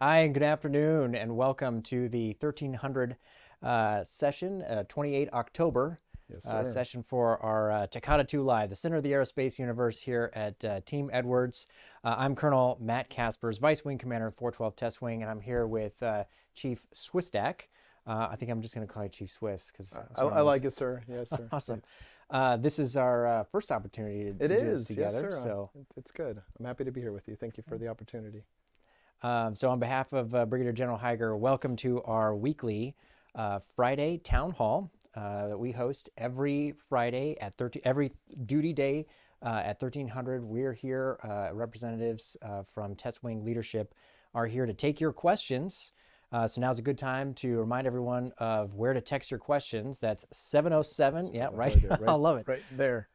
Hi, good afternoon, and welcome to the 1300 session, 28 October Yes, sir. session for our Takata 2 Live, the center of the aerospace universe here at Team Edwards. I'm Colonel Matt Caspers, Vice Wing Commander of 412 Test Wing, and I'm here with Chief Swistak. I think I'm just going to call you Chief Swiss because I like it, sir. Yes, sir. Awesome. This is our first opportunity to do this together. Yes, sir. So It's good. I'm happy to be here with you. Thank you for the opportunity. So on behalf of Brigadier General Heiger, welcome to our weekly Friday town hall that we host every Friday at every duty day at 1300. We're here, representatives from Test Wing leadership are here to take your questions. So now's a good time to remind everyone of where to text your questions. That's 707. Yeah, right. I love it. Right there.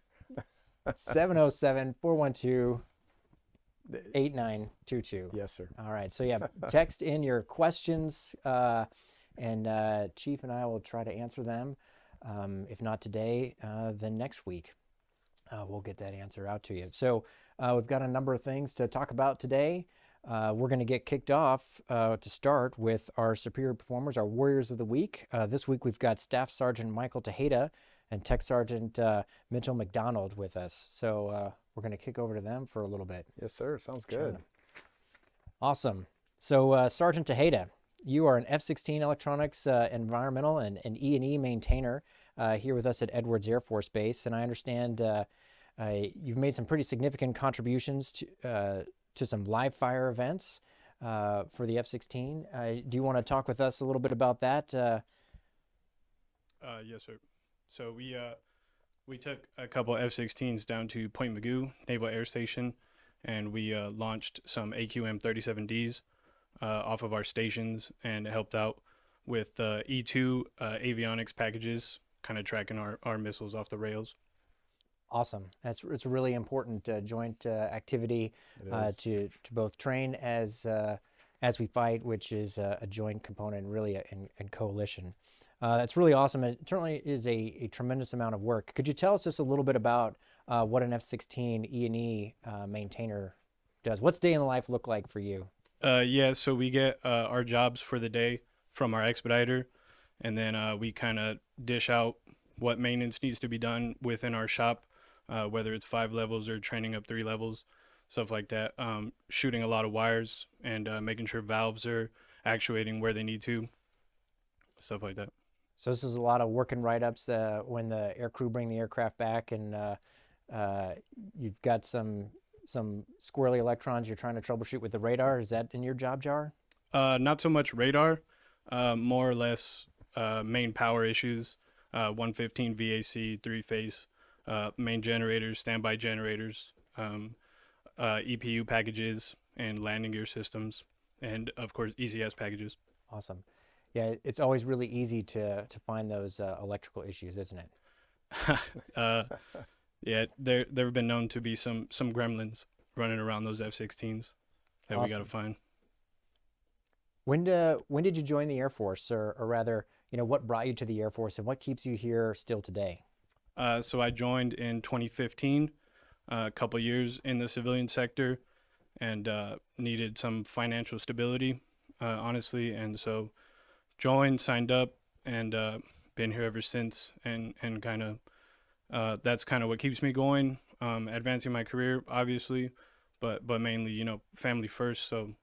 707-412. 8922. Yes, sir. All right. So yeah, text in your questions, and Chief and I will try to answer them. If not today, then next week we'll get that answer out to you. So we've got a number of things to talk about today. We're going to get kicked off to start with our superior performers, our Warriors of the Week. This week we've got Staff Sergeant Michael Tejeda and Tech Sergeant Mitchell McDonald with us. So we're going to kick over to them for a little bit. Yes, sir. Sounds good. Awesome. So Sergeant Tejeda, you are an F-16 electronics environmental and E&E maintainer here with us at Edwards Air Force Base. And I understand you've made some pretty significant contributions to some live fire events for the F-16. Do you want to talk with us a little bit about that? Yes, sir. So we took a couple F-16s down to Point Mugu Naval Air Station, and we launched some AQM-37Ds off of our stations, and it helped out with E-2 avionics packages, kind of tracking our missiles off the rails. Awesome. It's a really important joint activity to both train as we fight, which is a joint component, really, and coalition. That's really awesome. It certainly is a tremendous amount of work. Could you tell us just a little bit about what an F-16 E&E maintainer does? What's day in the life look like for you? Yeah, so we get our jobs for the day from our expediter, and then we kind of dish out what maintenance needs to be done within our shop, whether it's 5 levels or training up 3 levels, stuff like that. Shooting a lot of wires and making sure valves are actuating where they need to, stuff like that. So this is a lot of working write-ups when the aircrew bring the aircraft back, and you've got some squirrely electrons you're trying to troubleshoot with the radar. Is that in your job jar? Not so much radar, more or less main power issues, 115 VAC, 3-phase, main generators, standby generators, EPU packages, and landing gear systems, and of course ECS packages. Awesome. Yeah, it's always really easy to find those electrical issues, isn't it? Yeah, there have been known to be some gremlins running around those F-16s that Awesome. we got to find. When did you join the Air Force, or rather, what brought you to the Air Force, and what keeps you here still today? So I joined in 2015, a couple years in the civilian sector, and needed some financial stability, honestly, and so joined, signed up, and been here ever since, and kind of that's kind of what keeps me going, advancing my career, obviously, but mainly, family first. So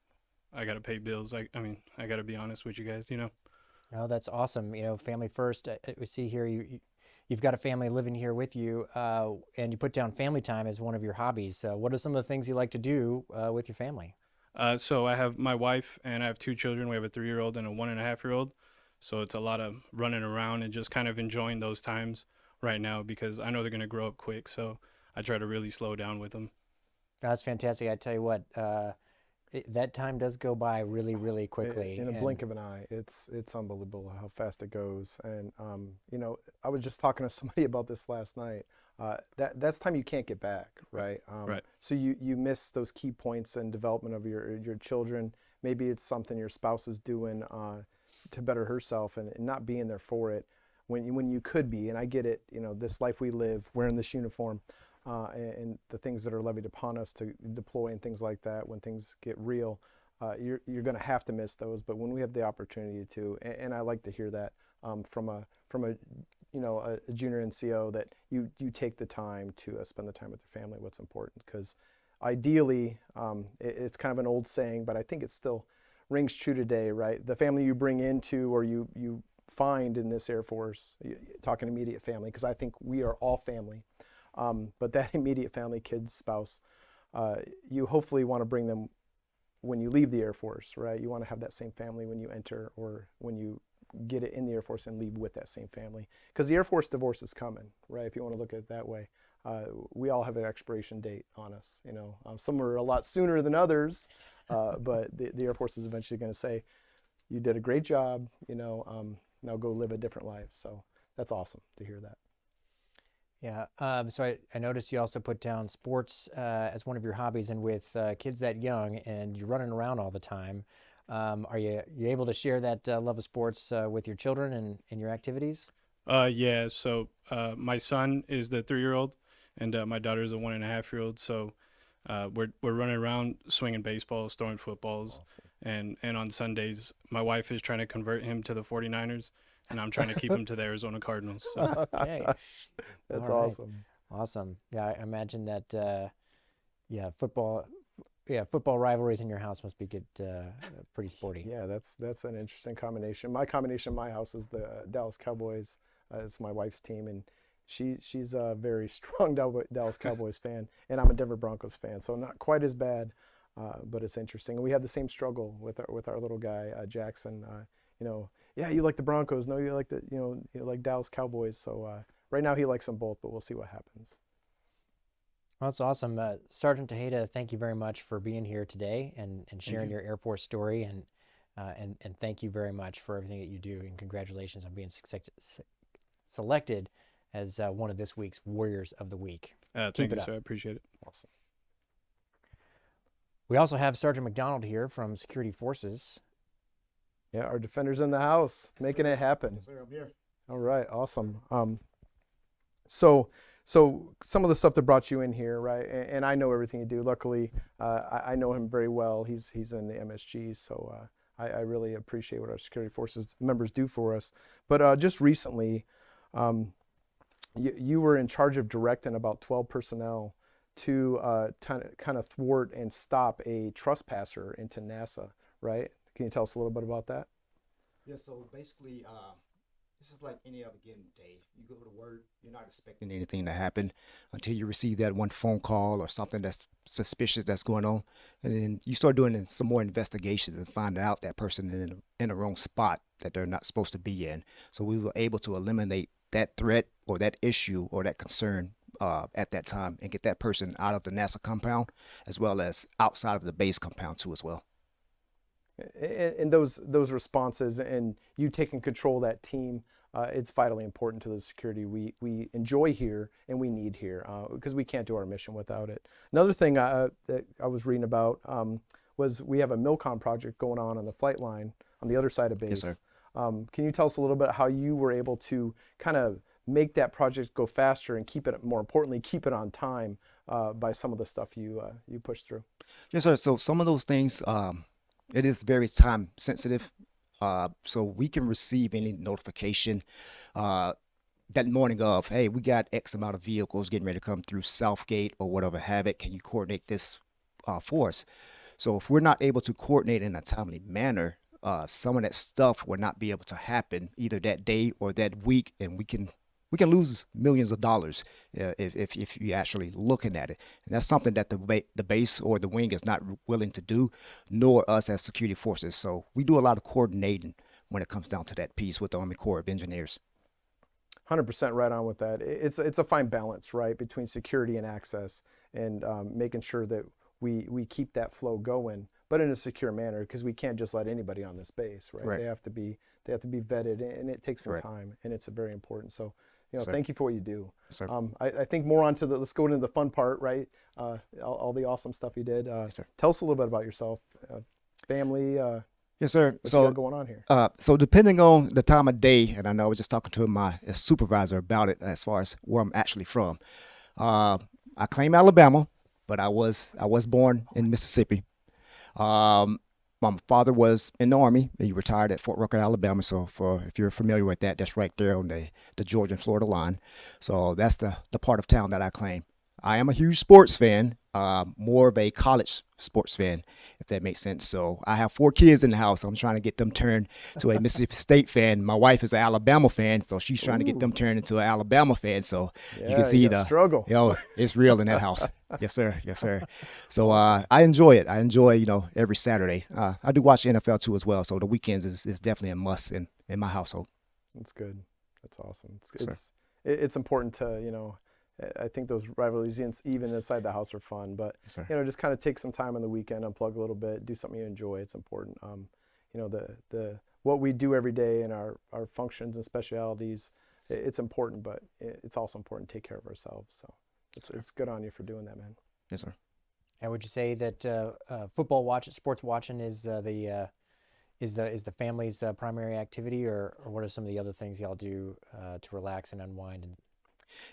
I got to pay bills. I mean, I got to be honest with you guys, Oh, that's awesome. Family first. We see here you've got a family living here with you, and you put down family time as one of your hobbies. What are some of the things you like to do with your family? So I have my wife, and I have 2 children. We have a 3-year-old and a 1.5-year-old. So it's a lot of running around and just kind of enjoying those times right now, because I know they're going to grow up quick. So I try to really slow down with them. That's fantastic. I tell you what, that time does go by really, really quickly. In a blink of an eye. It's unbelievable how fast it goes. And I was just talking to somebody about this last night. That's time you can't get back, right? Right. So you miss those key points in development of your children. Maybe it's something your spouse is doing to better herself, and not being there for it when you could be. And I get it. This life we live, wearing this uniform, and the things that are levied upon us to deploy and things like that when things get real. you're going to have to miss those. But when we have the opportunity to, and I like to hear that from a junior NCO, that you take the time to spend the time with your family. What's important, because ideally, it's kind of an old saying, but I think it still rings true today, right? The family you bring into, or you find in this Air Force, talking immediate family, because I think we are all family, but that immediate family, kids, spouse, you hopefully want to bring them when you leave the Air Force, right? You want to have that same family when you enter, or when you get it in the Air Force and leave with that same family, because the Air Force divorce is coming, right? If you want to look at it that way. We all have an expiration date on us, some are a lot sooner than others, but the Air Force is eventually going to say, you did a great job, now go live a different life. So that's awesome to hear that. Yeah. So I noticed you also put down sports as one of your hobbies, and with kids that young, and you're running around all the time. Are you able to share that love of sports with your children and your activities? Yeah. So my son is the 3-year-old, and my daughter is a 1.5-year-old. So we're running around swinging baseballs, throwing footballs, awesome. and on Sundays, my wife is trying to convert him to the 49ers, and I'm trying to keep him to the Arizona Cardinals. So. Okay, that's right. awesome. Awesome. Yeah, I imagine that. Football rivalries in your house must be pretty sporty. Yeah, that's an interesting combination. My combination in my house is the Dallas Cowboys. It's my wife's team, and she's a very strong Dallas Cowboys fan, and I'm a Denver Broncos fan, so not quite as bad, but it's interesting. And we have the same struggle with our little guy Jackson. Yeah, you like the Broncos. No, you like you like Dallas Cowboys. So right now he likes them both, but we'll see what happens. Well, that's awesome. Sergeant Tejeda, thank you very much for being here today and sharing your Air Force story, and thank you very much for everything that you do, and congratulations on being selected as one of this week's Warriors of the Week. Thank you, sir. I appreciate it. Awesome. We also have Sergeant McDonald here from Security Forces. Yeah, our defenders in the house, making it happen. Yes, sir, I'm here. All right, awesome. So some of the stuff that brought you in here, right? And I know everything you do. Luckily, I know him very well. He's in the MSG, so I really appreciate what our Security Forces members do for us. But just recently, you were in charge of directing about 12 personnel to kind of thwart and stop a trespasser into NASA, right? Can you tell us a little bit about that? Yeah, so basically, this is like any other given day. You go to work, you're not expecting anything to happen until you receive that one phone call or something that's suspicious that's going on. And then you start doing some more investigations and find out that person in the wrong spot that they're not supposed to be in. So we were able to eliminate that threat or that issue or that concern at that time and get that person out of the NASA compound, as well as outside of the base compound too as well. And those responses and you taking control of that team, it's vitally important to the security we enjoy here and we need here, because we can't do our mission without it. Another thing that I was reading about was we have a MILCOM project going on the flight line on the other side of base. Yes, sir. Can you tell us a little bit how you were able to kind of make that project go faster and more importantly, keep it on time by some of the stuff you pushed through? Yes, sir. So some of those things, it is very time sensitive. So we can receive any notification that morning of, hey, we got X amount of vehicles getting ready to come through Southgate or whatever have it. Can you coordinate this for us? So if we're not able to coordinate in a timely manner, some of that stuff will not be able to happen either that day or that week, and we can lose millions of dollars if you're actually looking at it. And that's something that the base or the wing is not willing to do, nor us as security forces. So we do a lot of coordinating when it comes down to that piece with the Army Corps of Engineers. 100% right on with that. It's a fine balance, right, between security and access, and making sure that we keep that flow going, but in a secure manner, because we can't just let anybody on this base, right? Right. They have to be vetted, and it takes some Right. time, and it's very important. So, Sir. thank you for what you do. Sir. I think more onto let's go into the fun part, right? All the awesome stuff you did. Sir. Tell us a little bit about yourself, family. Yes, sir. What's So going on here? So depending on the time of day, and I know I was just talking to my supervisor about it as far as where I'm actually from. I claim Alabama, but I was born in Mississippi. my father was in the Army. He retired at Fort Rucker, Alabama. So if you're familiar with that, that's right there on the Georgia and Florida line. So that's the part of town that I claim. I am a huge sports fan, more of a college sports fan, if that makes sense. So I have 4 kids in the house. I'm trying to get them turned to a Mississippi State fan. My wife is an Alabama fan, so she's trying to get them turned into an Alabama fan. So you can see the struggle. It's real in that house. Yes, sir. Yes, sir. So I enjoy it. I enjoy, every Saturday. I do watch NFL too as well. So the weekends is definitely a must in my household. That's good. That's awesome. It's important to, I think those rivalries, even inside the house, are fun. But just kind of take some time on the weekend, unplug a little bit, do something you enjoy. It's important. The what we do every day and our functions and specialities, it's important. But it's also important to take care of ourselves. So it's good on you for doing that, man. Yes, sir. And would you say that sports watching is the family's primary activity, or what are some of the other things y'all do to relax and unwind?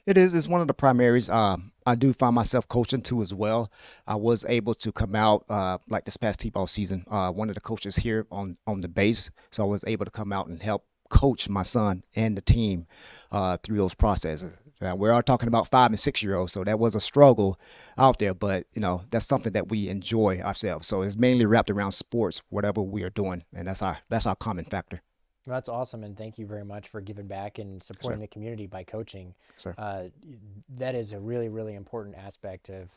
It is. It's one of the primaries. I do find myself coaching too as well. I was able to come out like this past T-ball season. One of the coaches here on the base, so I was able to come out and help coach my son and the team through those processes. We are talking about 5 and 6 year olds, so that was a struggle out there. But that's something that we enjoy ourselves. So it's mainly wrapped around sports, whatever we are doing, and that's our common factor. Well, that's awesome, and thank you very much for giving back and supporting the community by coaching. That is a really, really important aspect of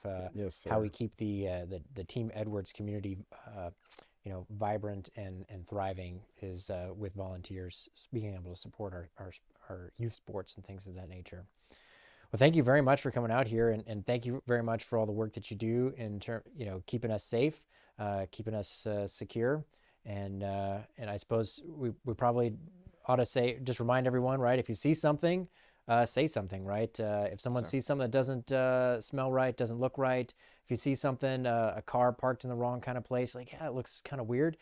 how we keep the Team Edwards community, vibrant and thriving. Is with volunteers being able to support our youth sports and things of that nature. Well, thank you very much for coming out here, and thank you very much for all the work that you do in keeping us safe, keeping us secure. And I suppose we probably ought to just remind everyone, right? If you see something, say something, right? If someone sees something that doesn't smell right, doesn't look right, if you see something, a car parked in the wrong kind of place, it looks kind of weird,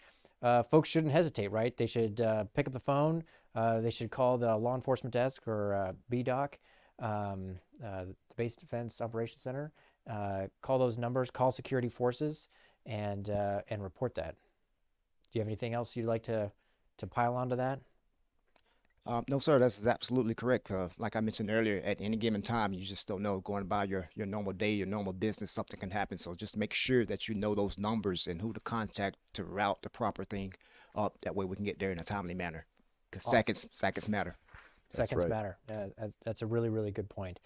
folks shouldn't hesitate, right? They should pick up the phone. They should call the law enforcement desk or BDOC, the Base Defense Operations Center. Call those numbers, call security forces, and report that. Do you have anything else you'd like to pile onto that? No, sir, that's absolutely correct. Like I mentioned earlier, at any given time, you just don't know, going by your normal day, your normal business, something can happen. So just make sure that you know those numbers and who to contact to route the proper thing up. That way we can get there in a timely manner, because seconds matter. Seconds matter. That's a really, really good point.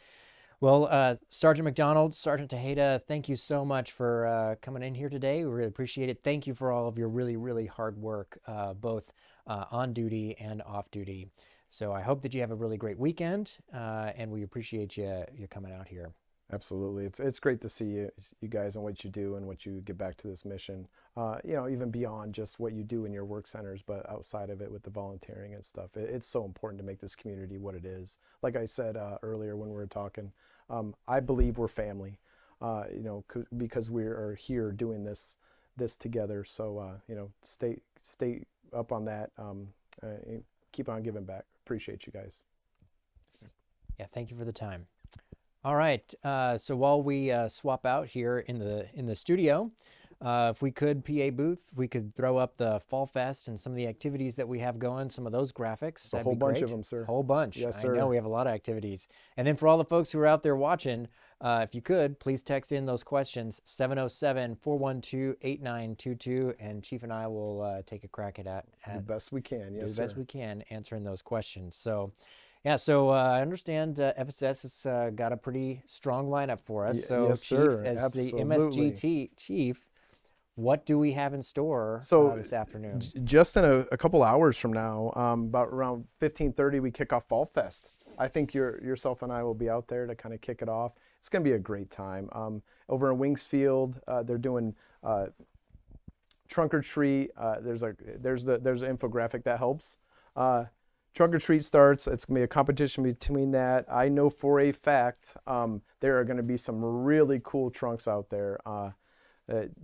Well, Sergeant McDonald, Sergeant Tejeda, thank you so much for coming in here today. We really appreciate it. Thank you for all of your really, really hard work, both on duty and off duty. So I hope that you have a really great weekend, and we appreciate you coming out here. Absolutely. It's great to see you guys and what you do and what you get back to this mission, even beyond just what you do in your work centers, but outside of it with the volunteering and stuff. It's so important to make this community what it is. Like I said earlier when we were talking, I believe we're family, because we are here doing this together. So, stay up on that, and keep on giving back. Appreciate you guys. Yeah, thank you for the time. All right, so while we swap out here in the studio, if we could, PA booth, we could throw up the Fall Fest and some of the activities that we have going, some of those graphics. A whole bunch of them, sir. A whole bunch. Yes, sir. I know we have a lot of activities. And then for all the folks who are out there watching, if you could, please text in those questions, 707-412-8922, and Chief and I will take a crack at the best we can. Yes, the best we can answering those questions. So. Yeah, so I understand FSS has got a pretty strong lineup for us. So, yes, Chief, sir. as Absolutely. the MSGT Chief, what do we have in store this afternoon? Just in a couple hours from now, about around 15:30, we kick off Fall Fest. I think yourself and I will be out there to kind of kick it off. It's going to be a great time. Over in Wings Field, they're doing trunk or treat. There's an infographic that helps. Trunk or treat starts. It's going to be a competition between that. I know for a fact there are going to be some really cool trunks out there.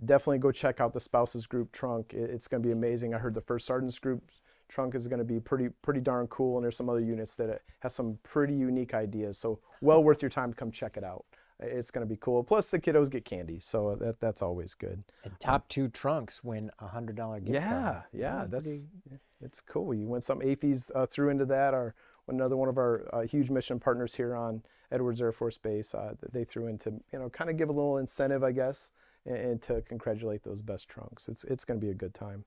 Definitely go check out the Spouses Group trunk. It's going to be amazing. I heard the First Sergeants Group trunk is going to be pretty darn cool, and there's some other units that have some pretty unique ideas. So well worth your time to come check it out. it's going to be cool. Plus the kiddos get candy, so that's always good. And top 2 trunks win $100 gift card. Yeah, it's cool. You win some AFIs threw into that, or another one of our huge mission partners here on Edwards Air Force Base, that they threw into, kind of give a little incentive, I guess, and to congratulate those best trunks. It's going to be a good time.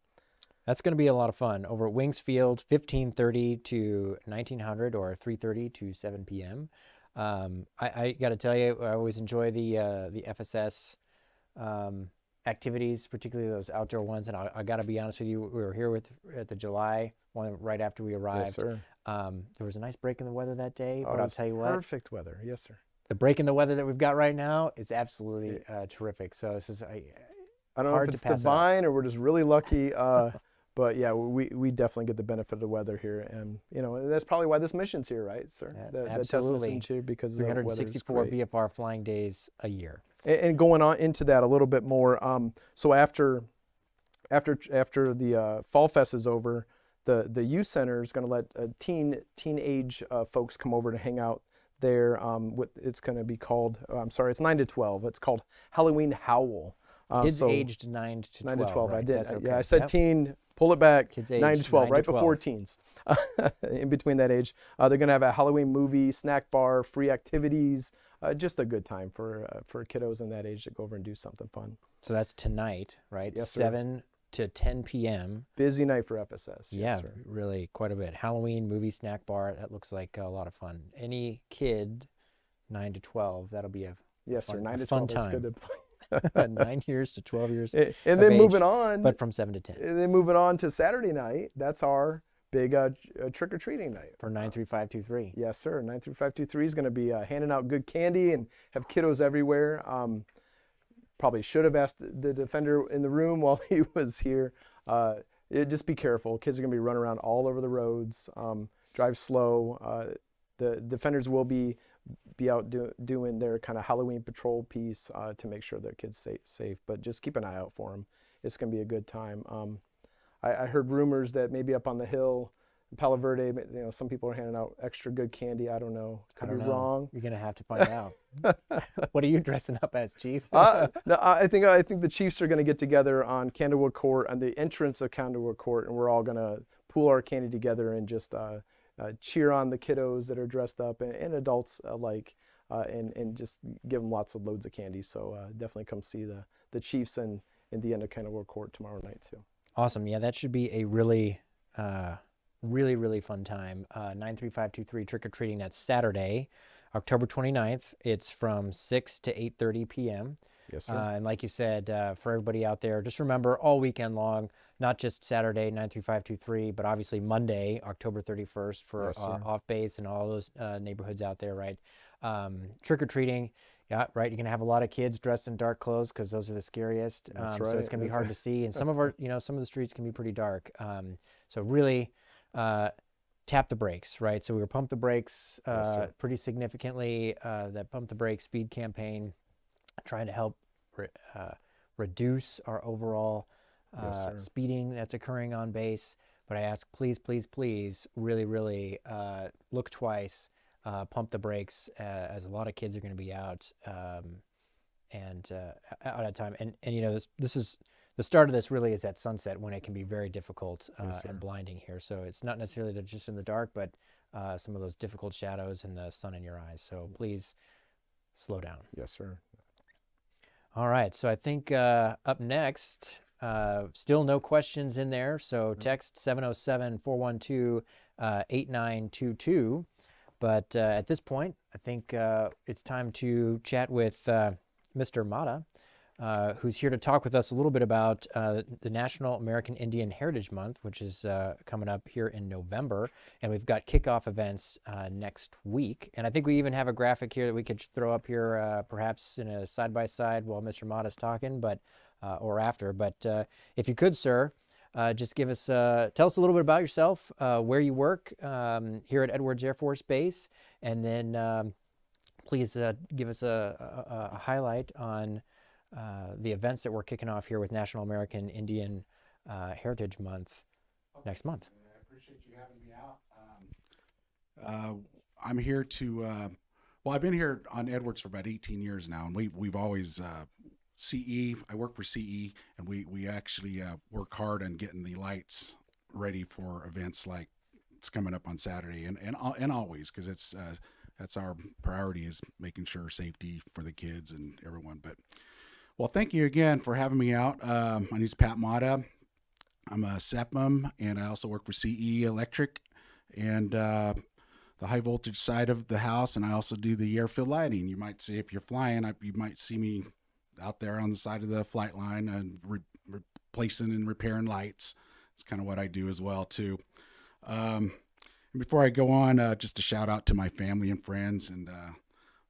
That's going to be a lot of fun over at Wings Field, 1530 to 1900 or 3:30 to 7 p.m. I got to tell you, I always enjoy the FSS activities, particularly those outdoor ones. And I got to be honest with you, we were here at the July one right after we arrived. Yes, sir. There was a nice break in the weather that day, Oh, but I'll tell you what, perfect weather. Yes, sir. the break in the weather that we've got right now is absolutely terrific. So this is I don't know hard if it's to pass divine or we're just really lucky. But yeah, we definitely get the benefit of the weather here, and that's probably why this mission's here, right, sir? Yeah, That test absolutely. mission's here because the weather is 364 great. VFR flying days a year. And going on into that a little bit more, so after the Fall Fest is over, the youth center is going to let teenage folks come over to hang out there. It's going to be called, it's 9 to 12. It's called Halloween Howl. Kids aged 9 to 12. 9 to 12. Right? I did. That's okay. Yeah, I said Yep. teen. Pull it back. Kids 9 to aged 12, 9 to right 12. before teens. In between that age, they're going to have a Halloween movie, snack bar, free activities. Just a good time for kiddos in that age to go over and do something fun. So that's tonight, right? Yes, sir. 7 to 10 p.m. Busy night for FSS. Yeah, Yes, sir. really quite a bit. Halloween movie snack bar. That looks like a lot of fun. Any kid 9 to 12, that'll be a Yes, sir. fun- 9 a to fun 12. That's time. good to play. 9 years to 12 years And of then age, moving on. but from 7 to 10 And then moving on to Saturday night. That's our big trick-or-treating night. for 93523. Yes, sir. 93523 is going to be handing out good candy and have kiddos everywhere. Probably should have asked the defender in the room while he was here. Just be careful. Kids are going to be running around all over the roads. Drive slow. The defenders will be out doing their kind of Halloween patrol piece to make sure their kids safe. But just keep an eye out for them. It's going to be a good time. I heard rumors that maybe up on the hill, in Palo Verde, some people are handing out extra good candy. I don't know. Could I don't be know. wrong. You're going to have to find out. What are you dressing up as, Chief? No, I think the Chiefs are going to get together on Candlewood Court, on the entrance of Candlewood Court, and we're all going to pool our candy together and just cheer on the kiddos that are dressed up and adults alike, and just give them loads of candy. So definitely come see the Chiefs in the end of Candlewood Court tomorrow night too. Awesome. Yeah, that should be a really, really fun time. 93523 trick-or-treating. That's Saturday, October 29th. It's from 6 to 8:30 p.m. Yes, sir. And like you said, for everybody out there, just remember all weekend long, not just Saturday, 93523, but obviously Monday, October 31st for Yes, sir. off base and all those neighborhoods out there, right? Trick-or-treating. Yeah, right. You're going to have a lot of kids dressed in dark clothes because those are the scariest. That's So it's right. going to be hard to see. And some of our, some of the streets can be pretty dark. So really tap the brakes, right? So we were pump the brakes Yes, sir. pretty significantly. That pump the brakes speed campaign, trying to help reduce our overall Yes, sir. speeding that's occurring on base. But I ask, please, really look twice. Pump the brakes as a lot of kids are going to be out and out at time. And this is the start of this really is at sunset when it can be very difficult Yes, sir. and blinding here. So it's not necessarily that just in the dark, but some of those difficult shadows and the sun in your eyes. So please slow down. Yes, sir. All right. So I think up next, still no questions in there. So text 707-412-8922. But at this point, I think it's time to chat with Mr. Mata, who's here to talk with us a little bit about the National American Indian Heritage Month, which is coming up here in November. And we've got kickoff events next week. And I think we even have a graphic here that we could throw up here, perhaps in a side-by-side while Mr. Mata's talking, but or after. But if you could, sir, just give us, tell us a little bit about yourself, where you work here at Edwards Air Force Base, and then please give us a highlight on the events that we're kicking off here with National American Indian Heritage Month next month. I appreciate you having me out. I'm here to Well, I've been here on Edwards for about 18 years now, and we've always CE. I work for CE, and we actually work hard on getting the lights ready for events like it's coming up on Saturday, and always, because it's that's our priority, is making sure safety for the kids and everyone. But well, thank you again for having me out. My name is Pat Mata. I'm a SEPM, and I also work for CE Electric and the high voltage side of the house, and I also do the airfield lighting. You might see, if you're flying, you might see me out there on the side of the flight line and replacing and repairing lights. It's kind of what I do as well too. And before I go on, just a shout out to my family and friends, and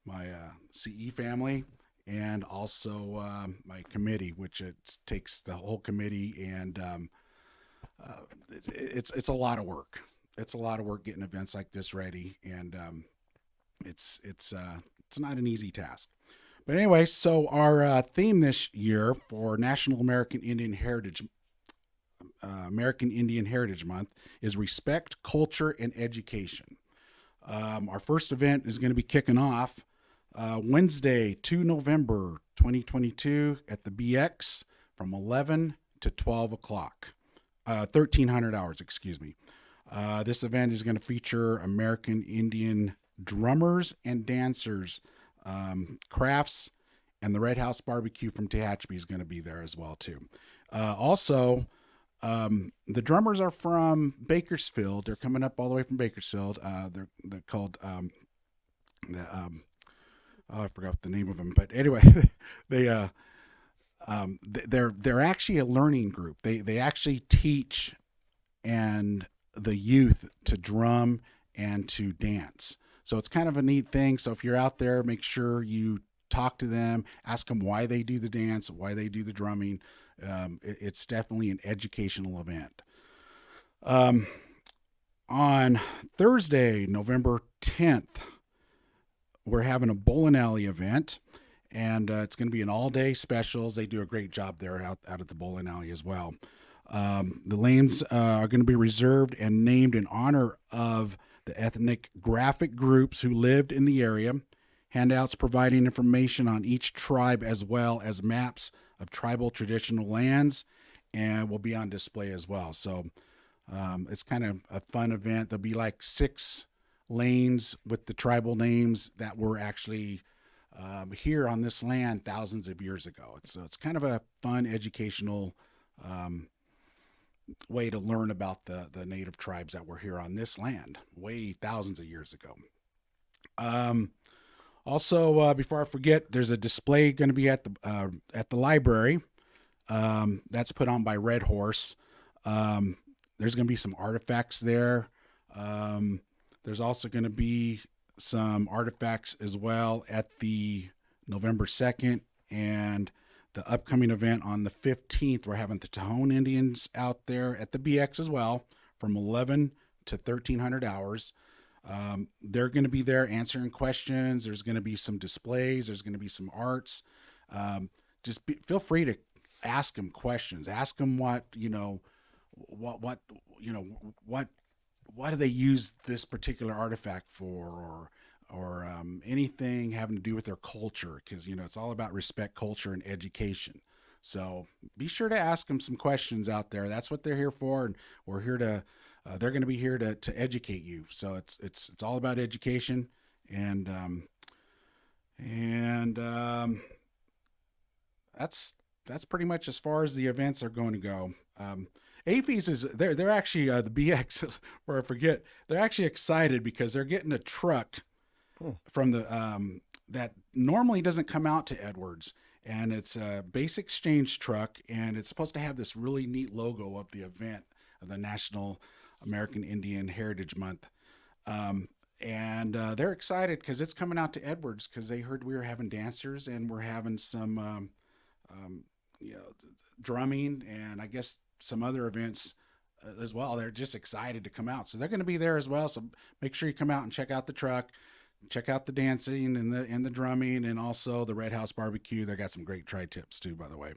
my CE family, and also my committee, which it takes the whole committee, and it's a lot of work. It's a lot of work getting events like this ready, and it's not an easy task. But anyway, so our theme this year for National American Indian Heritage Month is respect, culture, and education. Our first event is going to be kicking off Wednesday, 2 November 2022 at the BX from 11 to 12 o'clock, 1300 hours, excuse me. This event is going to feature American Indian drummers and dancers, crafts, and the Red House Barbecue from Tehachapi is going to be there as well too. Also, the drummers are from Bakersfield. They're coming up all the way from Bakersfield. They're called I forgot the name of them, but anyway, they're actually a learning group. They actually teach and the youth to drum and to dance. So it's kind of a neat thing. So if you're out there, make sure you talk to them, ask them why they do the dance, why they do the drumming. It's definitely an educational event. On Thursday, November 10th, we're having a bowling alley event, and it's going to be an all-day specials. They do a great job there out at the bowling alley as well. The lanes are going to be reserved and named in honor of the ethnic graphic groups who lived in the area. Handouts providing information on each tribe, as well as maps of tribal traditional lands, and will be on display as well. So it's kind of a fun event. There'll be like 6 lanes with the tribal names that were actually here on this land thousands of years ago. It's kind of a fun educational way to learn about the native tribes that were here on this land way thousands of years ago. Also, before I forget, there's a display going to be at the library. That's put on by Red Horse. There's going to be some artifacts there. There's also going to be some artifacts as well at the November 2nd and the upcoming event on the 15th. We're having the Tohono Indians out there at the BX as well from 11 to 1300 hours. They're going to be there answering questions. There's going to be some displays. There's going to be some arts. Feel free to ask them questions. Ask them what do they use this particular artifact for, or anything having to do with their culture, because it's all about respect, culture, and education. So be sure to ask them some questions out there. That's what they're here for, and we're here to. They're going to be here to educate you. So it's all about education, and that's pretty much as far as the events are going to go. AFES is they're actually the BX, before I forget, they're actually excited because they're getting a truck from the that normally doesn't come out to Edwards, and it's a base exchange truck, and it's supposed to have this really neat logo of the event of the National American Indian Heritage Month. And they're excited because it's coming out to Edwards, because they heard we were having dancers and we're having some drumming and I guess some other events as well. They're just excited to come out. So they're going to be there as well. So make sure you come out and check out the truck, check out the dancing and the drumming, and also the Red House Barbecue. They got some great tri-tips too, by the way.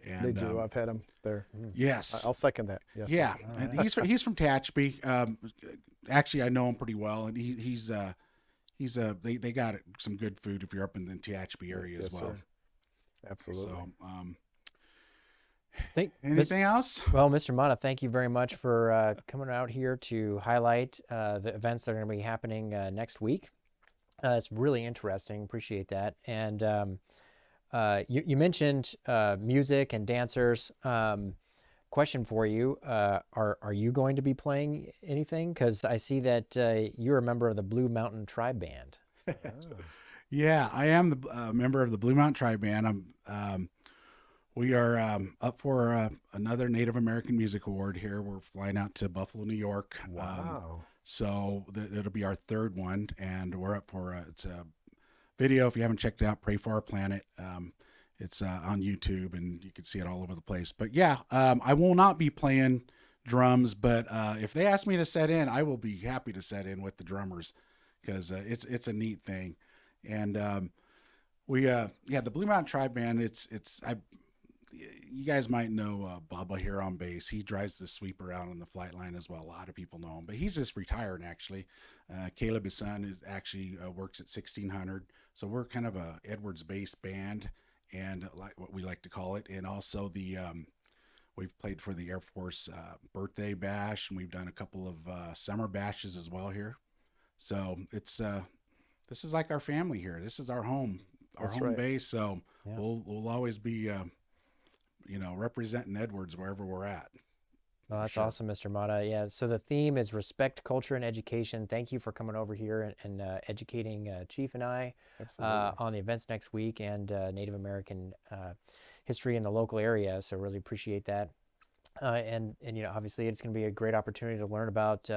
And They do. I've had them there. Yes. I'll second that. Yes. Yeah. And he's from Tehachapi. Actually, I know him pretty well, and he's he's they got some good food if you're up in the Tehachapi area as well. Sir. Absolutely. So, Thank, anything else? Well, Mr. Mata, thank you very much for coming out here to highlight the events that are going to be happening next week. It's really interesting. Appreciate that. And you mentioned music and dancers. Question for you: Are you going to be playing anything? Because I see that you're a member of the Blue Mountain Tribe Band. Yeah, I am the member of the Blue Mountain Tribe Band. We are up for another Native American Music Award here. We're flying out to Buffalo, New York. Wow. So it'll be our third one, and we're up for it's a video. If you haven't checked it out, Pray for Our Planet. It's on YouTube, and you can see it all over the place. But yeah, I will not be playing drums, but if they ask me to set in, I will be happy to set in with the drummers, because it's a neat thing. And the Blue Mountain Tribe Band. You guys might know Bubba here on bass. He drives the sweeper out on the flight line as well. A lot of people know him, but he's just retired actually. Caleb, his son, is actually works at 1600. So we're kind of a Edwards-based band, and like what we like to call it. And also we've played for the Air Force birthday bash, and we've done a couple of summer bashes as well here. So it's this is like our family here. This is our home, base. So yeah. We'll always be representing Edwards wherever we're at. Well, that's awesome, Mr. Mata. Yeah, so the theme is respect, culture, and education. Thank you for coming over here and educating Chief and I on the events next week and Native American history in the local area. So really appreciate that. And obviously it's going to be a great opportunity to learn about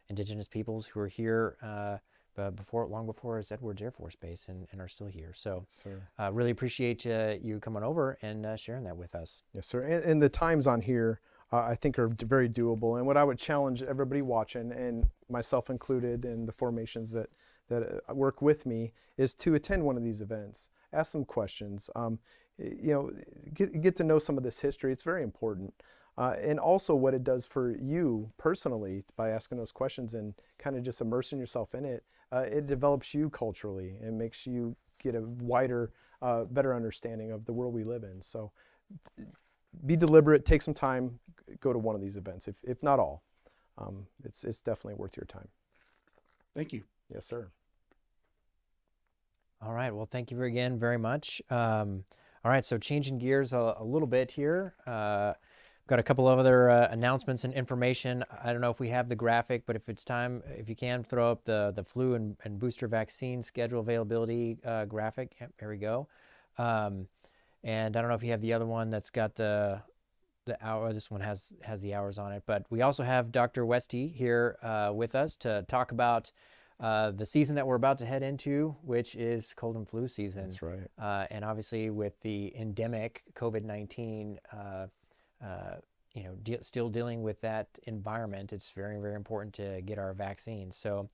Indigenous peoples who are here long before it's Edwards Air Force Base and are still here. So really appreciate you coming over and sharing that with us. Yes, sir. And the times on here I think are very doable. And what I would challenge everybody watching, and myself included, and the formations that work with me, is to attend one of these events. Ask some questions. Get to know some of this history. It's very important. And also what it does for you personally by asking those questions and kind of just immersing yourself in it. It develops you culturally and makes you get a wider, better understanding of the world we live in. So be deliberate, take some time, go to one of these events, if not all. It's definitely worth your time. Thank you. Yes, sir. All right. Well, thank you again very much. All right. So changing gears a little bit here. Got a couple of other announcements and information. I don't know if we have the graphic, but if it's time, if you can throw up the flu and booster vaccine schedule availability graphic. Yep, there we go. And I don't know if you have the other one that's got the hour. This one has the hours on it. But we also have Dr. Westy here with us to talk about the season that we're about to head into, which is cold and flu season. That's right. And obviously with the endemic COVID-19, still dealing with that environment, it's very, very important to get our vaccines. So,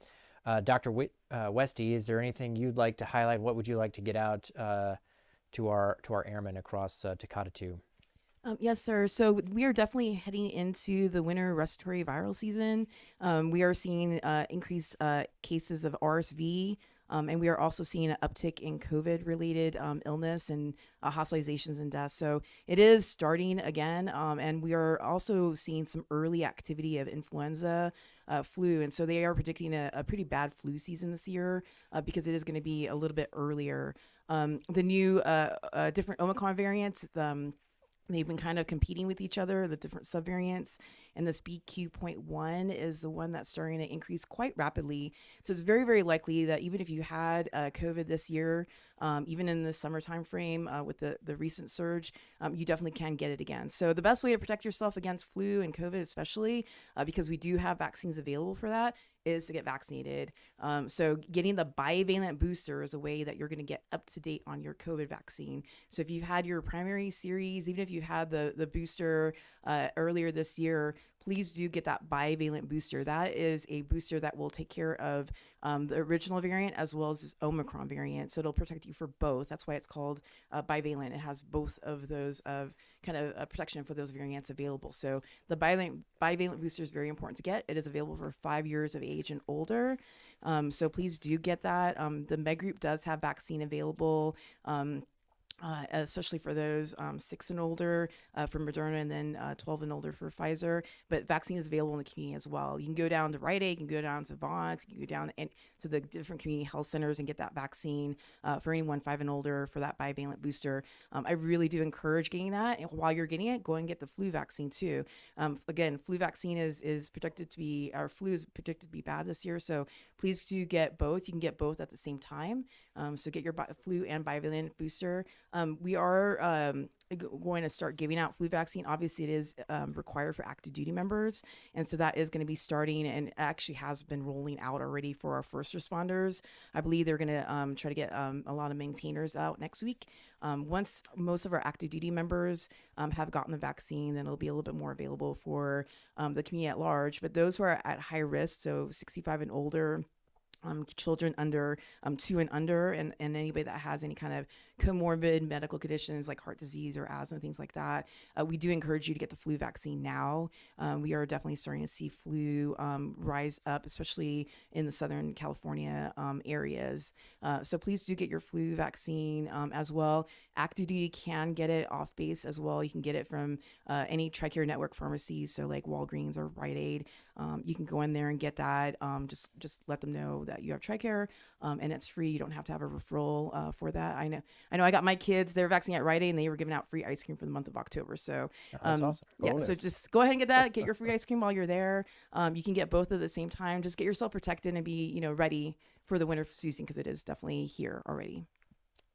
Dr. Westy, is there anything you'd like to highlight? What would you like to get out to our airmen across Takata 2? Yes, sir. So we are definitely heading into the winter respiratory viral season. We are seeing increased cases of RSV. And we are also seeing an uptick in COVID-related illness and hospitalizations and deaths. So it is starting again, and we are also seeing some early activity of influenza, flu. And so they are predicting a pretty bad flu season this year because it is going to be a little bit earlier. The new different Omicron variants, they've been kind of competing with each other, the different subvariants, and this BQ.1 is the one that's starting to increase quite rapidly. So it's very, very likely that even if you had COVID this year, even in the summer time frame with the recent surge, you definitely can get it again. So the best way to protect yourself against flu and COVID, especially because we do have vaccines available for that, is to get vaccinated. So getting the bivalent booster is a way that you're going to get up to date on your COVID vaccine. So if you've had your primary series, even if you had the booster earlier this year, please do get that bivalent booster. That is a booster that will take care of the original variant as well as this Omicron variant. So it'll protect you for both. That's why it's called bivalent. It has both of those kind of protection for those variants available. So the bivalent booster is very important to get. It is available for 5 years of age and older. So please do get that. The Med Group does have vaccine available. Especially for those 6 and older for Moderna, and then 12 and older for Pfizer. But vaccine is available in the community as well. You can go down to Rite Aid, you can go down to Vaughn, you can go down to the different community health centers and get that vaccine for anyone 5 and older for that bivalent booster. I really do encourage getting that. And while you're getting it, go and get the flu vaccine too. Again, flu vaccine is predicted to be, our flu is predicted to be bad this year. So please do get both. You can get both at the same time. So get your flu and bivalent booster. We are going to start giving out flu vaccine. Obviously, it is required for active duty members. And so that is going to be starting and actually has been rolling out already for our first responders. I believe they're going to try to get a lot of maintainers out next week. Once most of our active duty members have gotten the vaccine, then it'll be a little bit more available for the community at large. But those who are at high risk, so 65 and older, children under 2 and under, and anybody that has any kind of comorbid medical conditions like heart disease or asthma, things like that, we do encourage you to get the flu vaccine now. We are definitely starting to see flu rise up, especially in the Southern California areas. So please do get your flu vaccine as well. Active duty can get it off base as well. You can get it from any TRICARE network pharmacies, so like Walgreens or Rite Aid. You can go in there and get that. Just let them know that you have TRICARE, and it's free. You don't have to have a referral for that. I know I got my kids, they're vaccinated at Rite Aid, and they were giving out free ice cream for the month of October. So That's awesome. yeah, so just go ahead and get that. Get your free ice cream while you're there. You can get both at the same time. Just get yourself protected and be ready for the winter season, because it is definitely here already.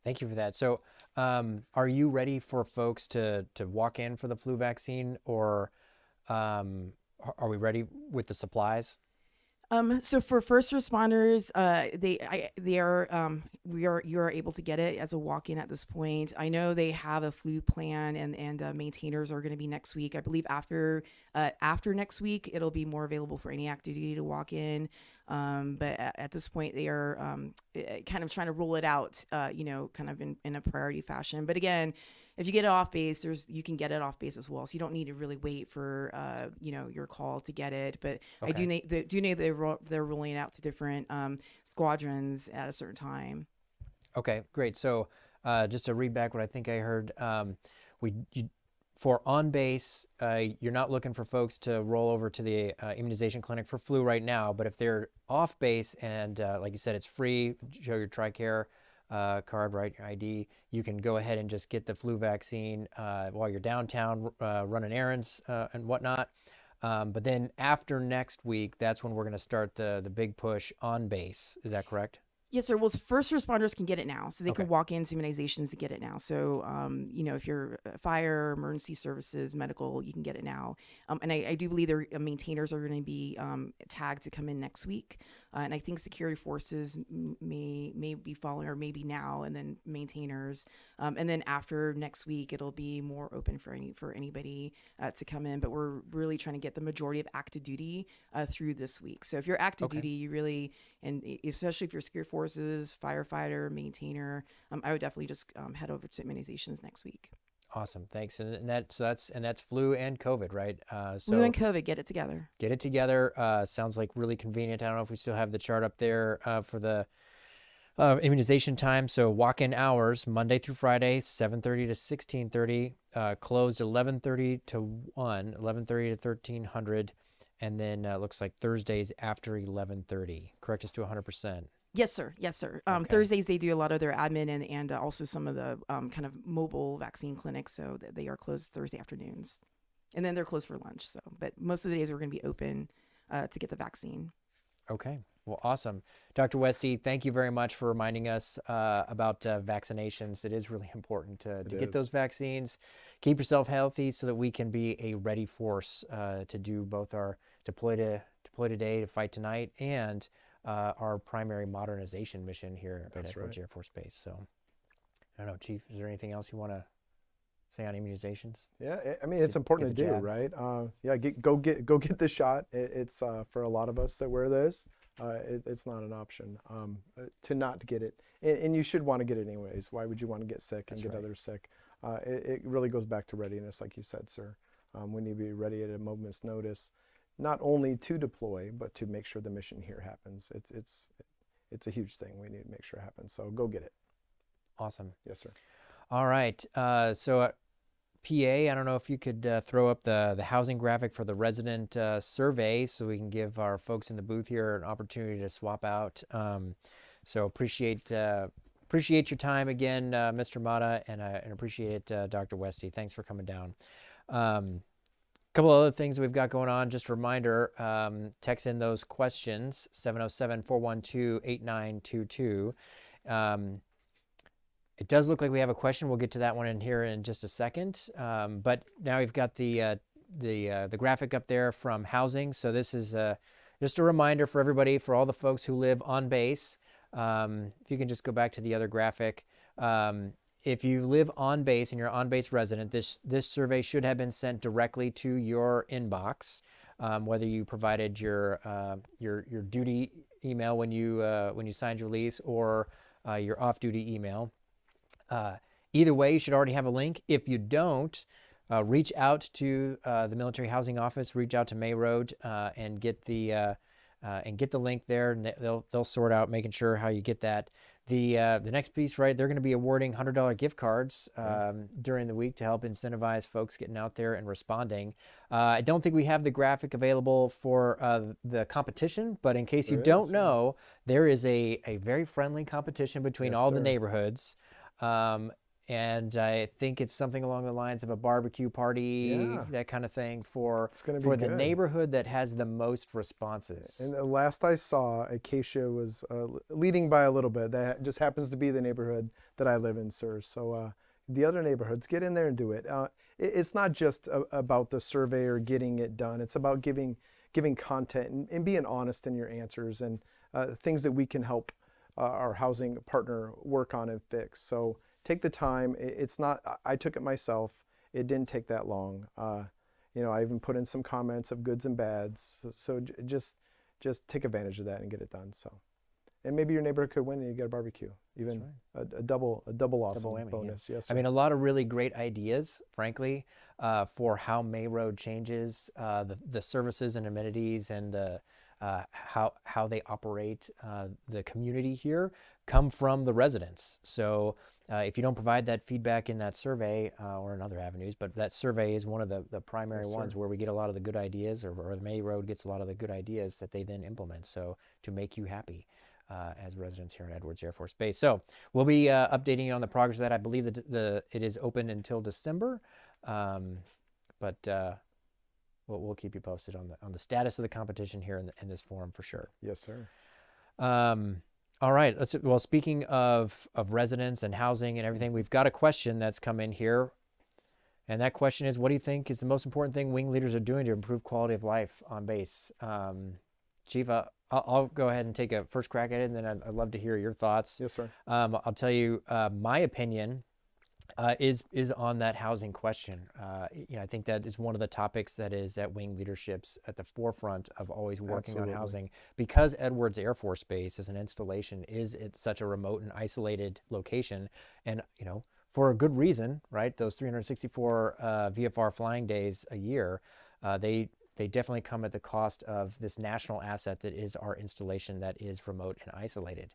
Thank you for that. So are you ready for folks to walk in for the flu vaccine, or are we ready with the supplies? So for first responders, you are able to get it as a walk-in at this point. I know they have a flu plan, and maintainers are going to be next week. I believe after next week, it'll be more available for any active duty to walk in. But at this point, they are kind of trying to roll it out, kind of in a priority fashion. But again, if you get it off base, you can get it off base as well. So you don't need to really wait for your call to get it. But okay. I do know they're rolling it out to different squadrons at a certain time. Okay, great. So just to read back what I think I heard, for on base, you're not looking for folks to roll over to the immunization clinic for flu right now. But if they're off base and like you said, it's free, show your TRICARE card, right, your ID, you can go ahead and just get the flu vaccine while you're downtown running errands and whatnot. But then after next week, that's when we're going to start the big push on base. Is that correct? Yes, sir. Well, first responders can get it now, so they can walk into immunizations to get it now. So, if you're fire, emergency services, medical, you can get it now. And I do believe their maintainers are going to be tagged to come in next week. And I think security forces may be following, or maybe now, and then maintainers. And then after next week, it'll be more open for anybody to come in. But we're really trying to get the majority of active duty through this week. So if you're active duty, you really, and especially if you're security forces, firefighter, maintainer, I would definitely just head over to immunizations next week. Awesome, thanks. And that's flu and COVID, right? Flu and COVID, get it together. Get it together. Sounds like really convenient. I don't know if we still have the chart up there for the immunization time. So walk-in hours, Monday through Friday, 7:30 to 16:30. Closed 11:30 to 1, 11:30 to 1300. And then looks like Thursdays after 11:30. Correct us to 100%. Yes, sir. Yes, sir. Okay. Thursdays, they do a lot of their admin and also some of the kind of mobile vaccine clinics. So they are closed Thursday afternoons. And then they're closed for lunch. So, but most of the days we're going to be open to get the vaccine. Okay. Well, awesome. Dr. Westy, thank you very much for reminding us about vaccinations. It is really important to get those vaccines. Keep yourself healthy so that we can be a ready force to do both our deploy today to fight tonight and our primary modernization mission here at Edwards Air Force Base. So, I don't know, Chief, is there anything else you want to say on immunizations? Yeah, I mean, it's important get to the do, jab. right? Yeah, go get the shot. It's for a lot of us that wear this, it's not an option to not get it, and you should want to get it anyways. Why would you want to get sick and That's get right. others sick? It really goes back to readiness, like you said, sir. We need to be ready at a moment's notice, not only to deploy, but to make sure the mission here happens. It's a huge thing. We need to make sure it happens. So go get it. Awesome. Yes, sir. All right. So PA, I don't know if you could throw up the housing graphic for the resident survey so we can give our folks in the booth here an opportunity to swap out. So appreciate your time again, Mr. Mata, and appreciate it, Dr. Westy. Thanks for coming down. Couple of other things we've got going on. Just a reminder, text in those questions, 707-412-8922. It does look like we have a question. We'll get to that one in here in just a second. But now we've got the graphic up there from housing. So this is just a reminder for everybody, for all the folks who live on base. If you can just go back to the other graphic. If you live on base and you're an on-base resident, this survey should have been sent directly to your inbox, whether you provided your duty email when you signed your lease or your off-duty email. Either way, you should already have a link. If you don't, reach out to the military housing office, reach out to May Road, and get the link there. And they'll sort out making sure how you get that. The next piece, right? They're going to be awarding $100 gift cards during the week to help incentivize folks getting out there and responding. I don't think we have the graphic available for the competition, but in case you don't know, there is a very friendly competition between all the neighborhoods. And I think it's something along the lines of a barbecue party, that kind of thing for the neighborhood that has the most responses. And last I saw, Acacia was leading by a little bit. That just happens to be the neighborhood that I live in, sir. So the other neighborhoods, get in there and do it. It's not just about the survey or getting it done. It's about giving content and being honest in your answers and things that we can help our housing partner work on and fix. So take the time. It's not, I took it myself. It didn't take that long. I even put in some comments of goods and bads. So just take advantage of that and get it done. So, and maybe your neighborhood could win and you get a barbecue, even a double awesome whammy, bonus. Yeah. Yes, I mean, a lot of really great ideas, frankly, for how May Road changes the services and amenities and the how they operate the community here come from the residents. So if you don't provide that feedback in that survey or in other avenues, but that survey is one of the primary ones where we get a lot of the good ideas, or the May Road gets a lot of the good ideas that they then implement. So to make you happy as residents here in Edwards Air Force Base. So we'll be updating you on the progress of that. I believe that it is open until December, but we'll keep you posted on the status of the competition here in this forum for sure. Yes, sir. All right. Well, speaking of residents and housing and everything, we've got a question that's come in here. And that question is, what do you think is the most important thing wing leaders are doing to improve quality of life on base? Chief, I'll go ahead and take a first crack at it, and then I'd love to hear your thoughts. Yes, sir. I'll tell you my opinion is on that housing question. I think that is one of the topics that is at wing leaderships at the forefront of always working on housing, because Edwards Air Force Base as an installation is at such a remote and isolated location, and for a good reason, right? Those 364 VFR flying days a year, they definitely come at the cost of this national asset that is our installation that is remote and isolated.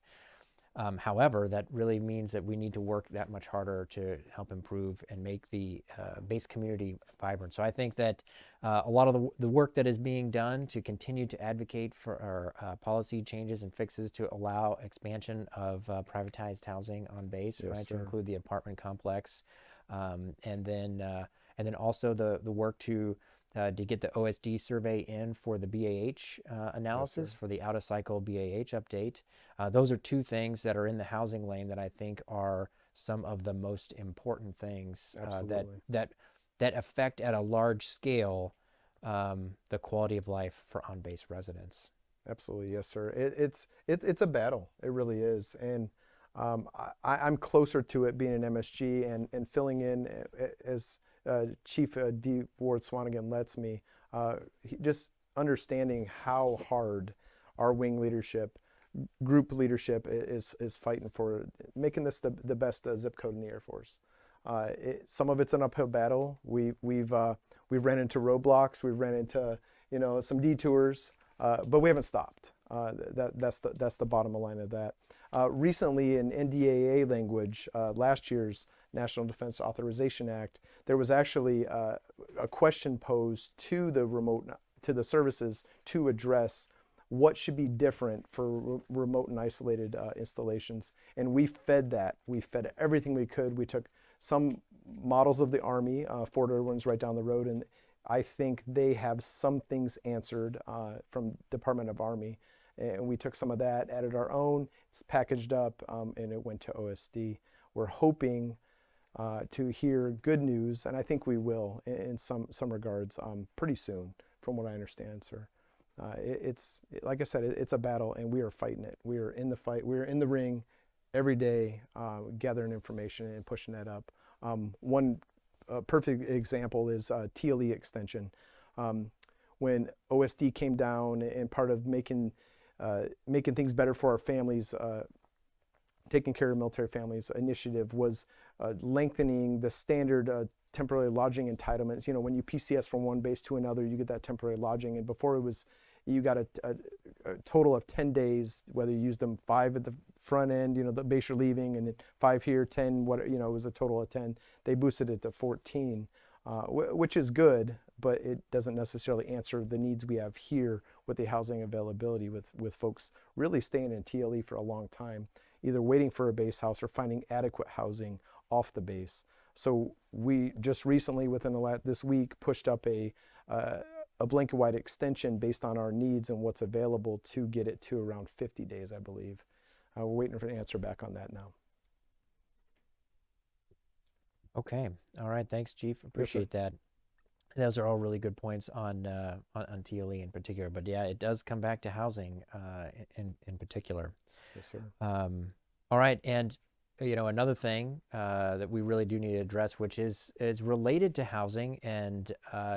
However, that really means that we need to work that much harder to help improve and make the base community vibrant. So I think that a lot of the work that is being done to continue to advocate for our policy changes and fixes to allow expansion of privatized housing on base, right, to include the apartment complex, and then also the work to get the OSD survey in for the BAH analysis, for the out-of-cycle BAH update. Those are two things that are in the housing lane that I think are some of the most important things that affect at a large scale the quality of life for on-base residents. Absolutely, yes, sir. It's a battle. It really is, and I'm closer to it being an MSG and filling in as Chief D. Ward-Swanigan lets me, just understanding how hard our wing leadership, group leadership is fighting for making this the best zip code in the Air Force. Some of it's an uphill battle. We've ran into roadblocks. We've ran into some detours, but we haven't stopped. That's the bottom line of that. Recently, in NDAA language, last year's National Defense Authorization Act, there was actually a question posed to the services to address what should be different for remote and isolated installations. And we fed that. We fed everything we could. We took some models of the Army, Fort Irwin's right down the road, and I think they have some things answered from Department of Army. And we took some of that, added our own, it's packaged up, and it went to OSD. We're hoping to hear good news, and I think we will in some regards pretty soon, from what I understand, sir. It's like I said, it's a battle, and we are fighting it. We are in the fight. We are in the ring every day, gathering information and pushing that up. One perfect example is TLE extension. When OSD came down, and part of making things better for our families, taking care of military families initiative was lengthening the standard temporary lodging entitlements. When you PCS from one base to another, you get that temporary lodging, and before it was, you got a total of 10 days, whether you used them 5 at the front end, the base you're leaving, and then 5 here, 10, it was a total of 10. They boosted it to 14, which is good, but it doesn't necessarily answer the needs we have here with the housing availability, with folks really staying in TLE for a long time, either waiting for a base house or finding adequate housing off the base. So we just recently, within this week, pushed up a blanket-wide extension based on our needs and what's available to get it to around 50 days, I believe. We're waiting for an answer back on that now. Okay. All right. Thanks, Chief. Appreciate that. Those are all really good points on TLE in particular. But yeah, it does come back to housing in particular. Yes, sir. All right. And another thing that we really do need to address, which is related to housing and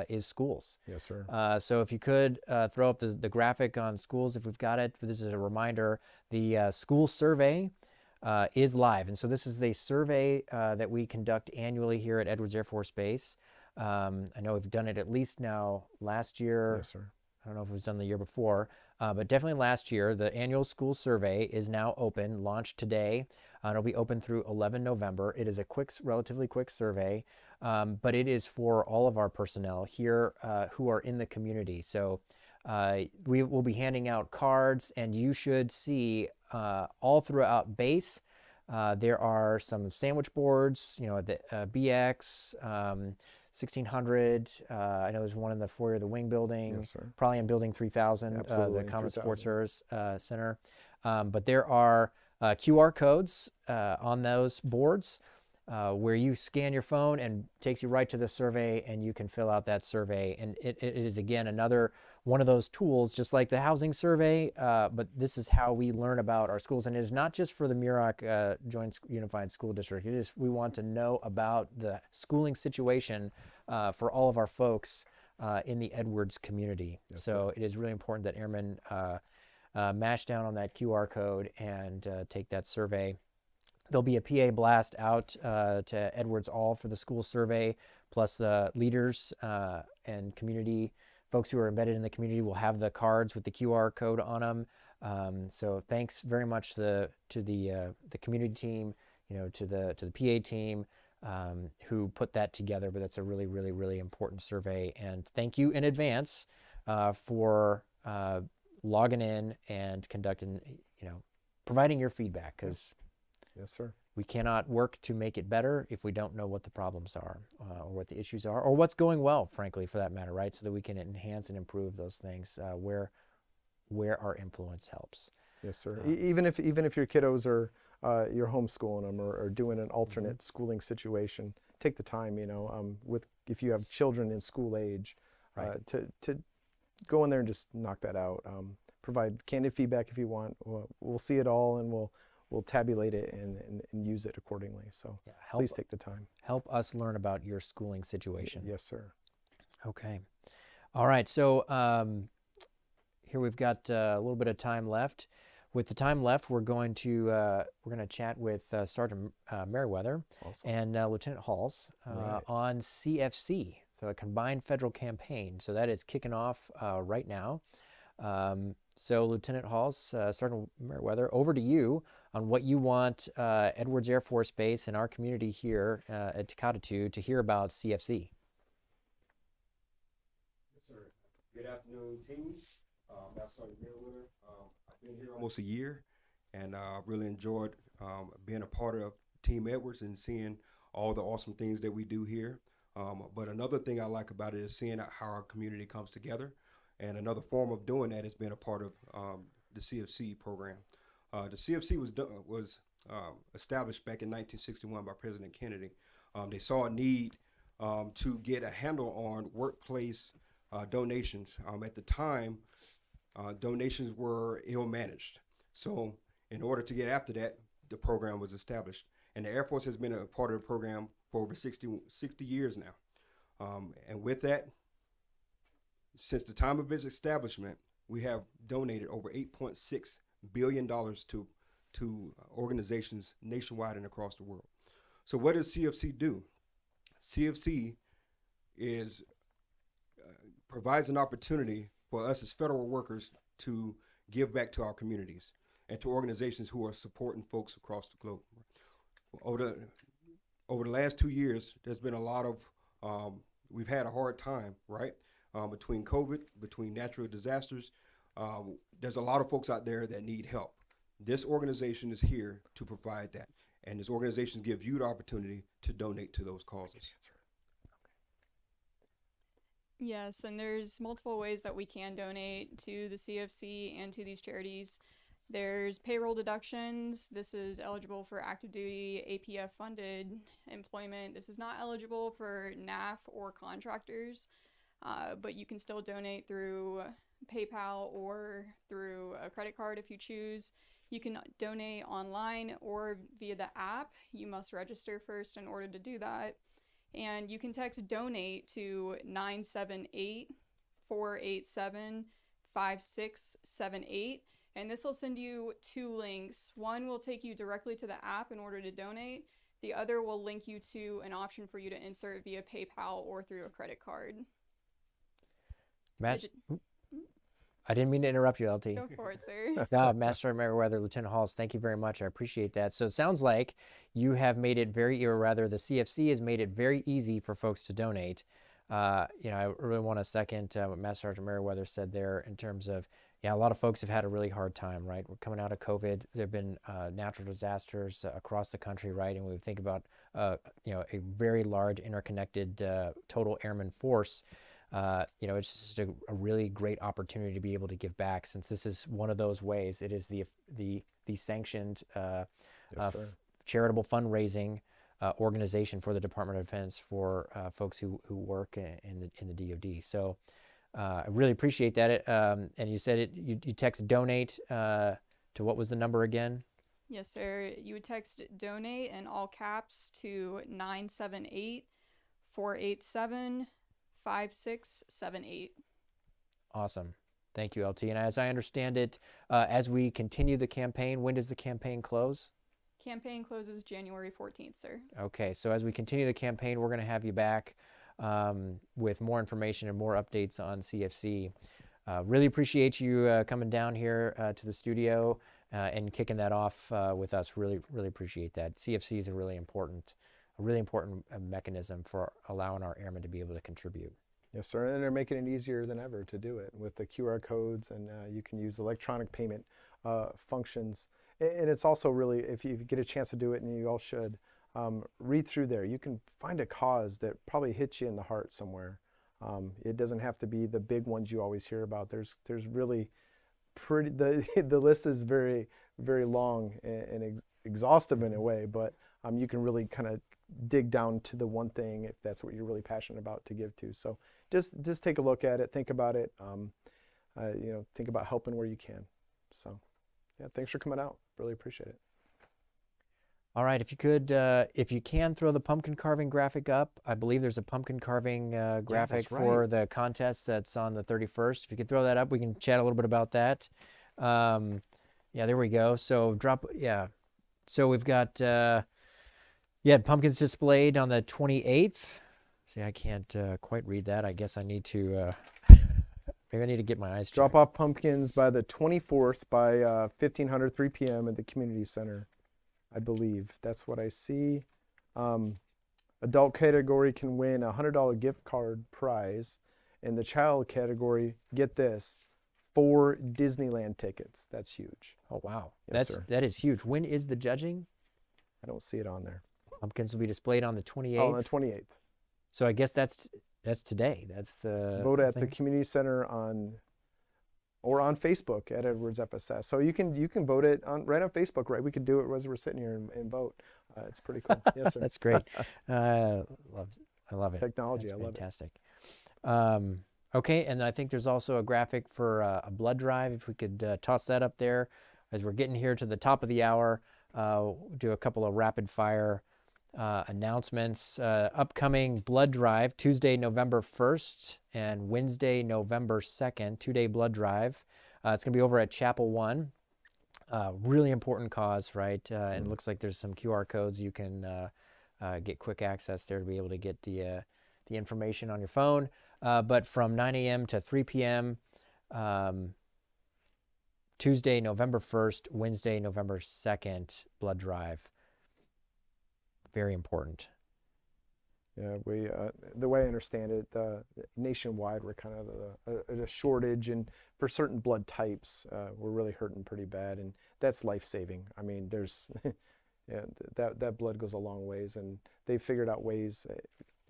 is schools. Yes, sir. So if you could throw up the graphic on schools, if we've got it. This is a reminder. The school survey is live. And so this is the survey that we conduct annually here at Edwards Air Force Base. I know we've done it at least now last year. Yes, sir. I don't know if it was done the year before, but definitely last year. The annual school survey is now open, launched today. It'll be open through 11 November. It is a relatively quick survey, but it is for all of our personnel here who are in the community. So we will be handing out cards, and you should see all throughout base. There are some sandwich boards, the BX, 1600. I know there's one in the foyer of the wing building. Yes, sir. Probably in building 3000, Absolutely, the Common 3000. Sports Service Center. But there are QR codes on those boards where you scan your phone and takes you right to the survey, and you can fill out that survey. And it is, again, another one of those tools, just like the housing survey, but this is how we learn about our schools. And it is not just for the Muroc Joint Unified School District. It is, we want to know about the schooling situation for all of our folks in the Edwards community. Yes, so it is really important that airmen mash down on that QR code and take that survey. There'll be a PA blast out to Edwards all for the school survey, plus the leaders and community folks who are embedded in the community will have the cards with the QR code on them. So thanks very much to the community team, to the PA team who put that together. But that's a really, really, really important survey. And thank you in advance for logging in and conducting, providing your feedback, because Yes, sir. we cannot work to make it better if we don't know what the problems are or what the issues are or what's going well, frankly, for that matter, right? So that we can enhance and improve those things where our influence helps. Yes, sir. Even if your kiddos are you're homeschooling them or doing an alternate schooling situation, take the time, if you have children in school age, Right. to go in there and just knock that out. Provide candid feedback if you want. We'll see it all, and we'll we'll tabulate it and use it accordingly. So Yeah, please take the time. help us learn about your schooling situation. Yes, sir. Okay. All right. So here we've got a little bit of time left. With the time left, we're going to chat with Sergeant Merriweather Awesome. and Lieutenant Halls Right. on CFC, so a combined federal campaign. So that is kicking off right now. So Lieutenant Halls, Sergeant Merriweather, over to you on what you want Edwards Air Force Base and our community here at Tecate to hear about CFC. Yes, sir. Good afternoon, team. Master Sergeant Merriweather. I've been here almost a year, and I've really enjoyed being a part of Team Edwards and seeing all the awesome things that we do here. But another thing I like about it is seeing how our community comes together. And another form of doing that is being a part of the CFC program. The CFC was established back in 1961 by President Kennedy. They saw a need to get a handle on workplace donations. At the time, donations were ill-managed. So in order to get after that, the program was established. And the Air Force has been a part of the program for over 60 years now. And with that, since the time of its establishment, we have donated over $8.6 billion to organizations nationwide and across the world. So what does CFC do? CFC provides an opportunity for us as federal workers to give back to our communities and to organizations who are supporting folks across the globe. Over the last 2 years, there's been a lot of, we've had a hard time, right? Between COVID, between natural disasters, there's a lot of folks out there that need help. This organization is here to provide that. And this organization gives you the opportunity to donate to those causes. Yes, and there's multiple ways that we can donate to the CFC and to these charities. There's payroll deductions. This is eligible for active duty APF funded employment. This is not eligible for NAF or contractors, but you can still donate through PayPal or through a credit card if you choose. You can donate online or via the app. You must register first in order to do that. And you can text donate to 978-487-5678. And this will send you 2 links. One will take you directly to the app in order to donate. The other will link you to an option for you to insert via PayPal or through a credit card. I didn't mean to interrupt you, LT. Go for it, sir. No, Master Sergeant Merriweather, Lieutenant Halls, thank you very much. I appreciate that. So it sounds like you have made it the CFC has made it very easy for folks to donate. I really want to second what Master Sergeant Merriweather said there in terms of, a lot of folks have had a really hard time, right? We're coming out of COVID. There have been natural disasters across the country, right? And we think about, a very large interconnected total airman force. It's just a really great opportunity to be able to give back, since this is one of those ways. It is the sanctioned charitable fundraising organization for the Department of Defense for folks who work in the DoD. So I really appreciate that. And you said you text donate to what was the number again? Yes, sir. You would text donate in all caps to 978-487-5678. Awesome. Thank you, LT. And as I understand it, as we continue the campaign, when does the campaign close? Campaign closes January 14th, sir. Okay, so as we continue the campaign, we're going to have you back with more information and more updates on CFC. Really appreciate you coming down here to the studio and kicking that off with us. Really, really appreciate that. CFC is a really important mechanism for allowing our airmen to be able to contribute. Yes, sir. And they're making it easier than ever to do it with the QR codes, and you can use electronic payment functions. And it's also really, if you get a chance to do it, and you all should, read through there. You can find a cause that probably hits you in the heart somewhere. It doesn't have to be the big ones you always hear about. There's really the list is very, very long and exhaustive in a way, but you can really kind of dig down to the one thing if that's what you're really passionate about to give to. So just take a look at it, think about it, think about helping where you can. So yeah, thanks for coming out. Really appreciate it. All right, if you could, if you can throw the pumpkin carving graphic up, I believe there's a pumpkin carving graphic for right. the contest that's on the 31st. If you could throw that up, we can chat a little bit about that. Yeah, there we go. So so we've got, pumpkins displayed on the 28th. See, I can't quite read that. I guess I need to, maybe I need to get my eyes checked. Drop off pumpkins by the 24th by 1500, 3 p.m. at the community center, I believe. That's what I see. Adult category can win a $100 gift card prize. In the child category, get this, 4 Disneyland tickets. That's huge. Oh, wow. Yes, sir. That is huge. When is the judging? I don't see it on there. Pumpkins will be displayed on the 28th. Oh, on the 28th. So I guess that's today. That's the Vote at the thing. community center or on Facebook at Edwards FSS. So you can vote it right on Facebook, right? We could do it as we're sitting here and vote. It's pretty cool. Yes, sir. That's great. I love it. Technology, That's I love it. fantastic. Okay, and I think there's also a graphic for a blood drive. If we could toss that up there as we're getting here to the top of the hour, do a couple of rapid fire announcements. Upcoming blood drive, Tuesday, November 1st and Wednesday, November 2nd, 2-day blood drive. It's going to be over at Chapel 1. Really important cause, right? And it looks like there's some QR codes you can get quick access there to be able to get the information on your phone. But from 9 a.m. to 3 p.m., Tuesday, November 1st, Wednesday, November 2nd, blood drive. Very important. Yeah, we the way I understand it, nationwide we're kind of at a shortage, and for certain blood types, we're really hurting pretty bad, and that's life-saving. I mean, there's that blood goes a long ways, and they've figured out ways.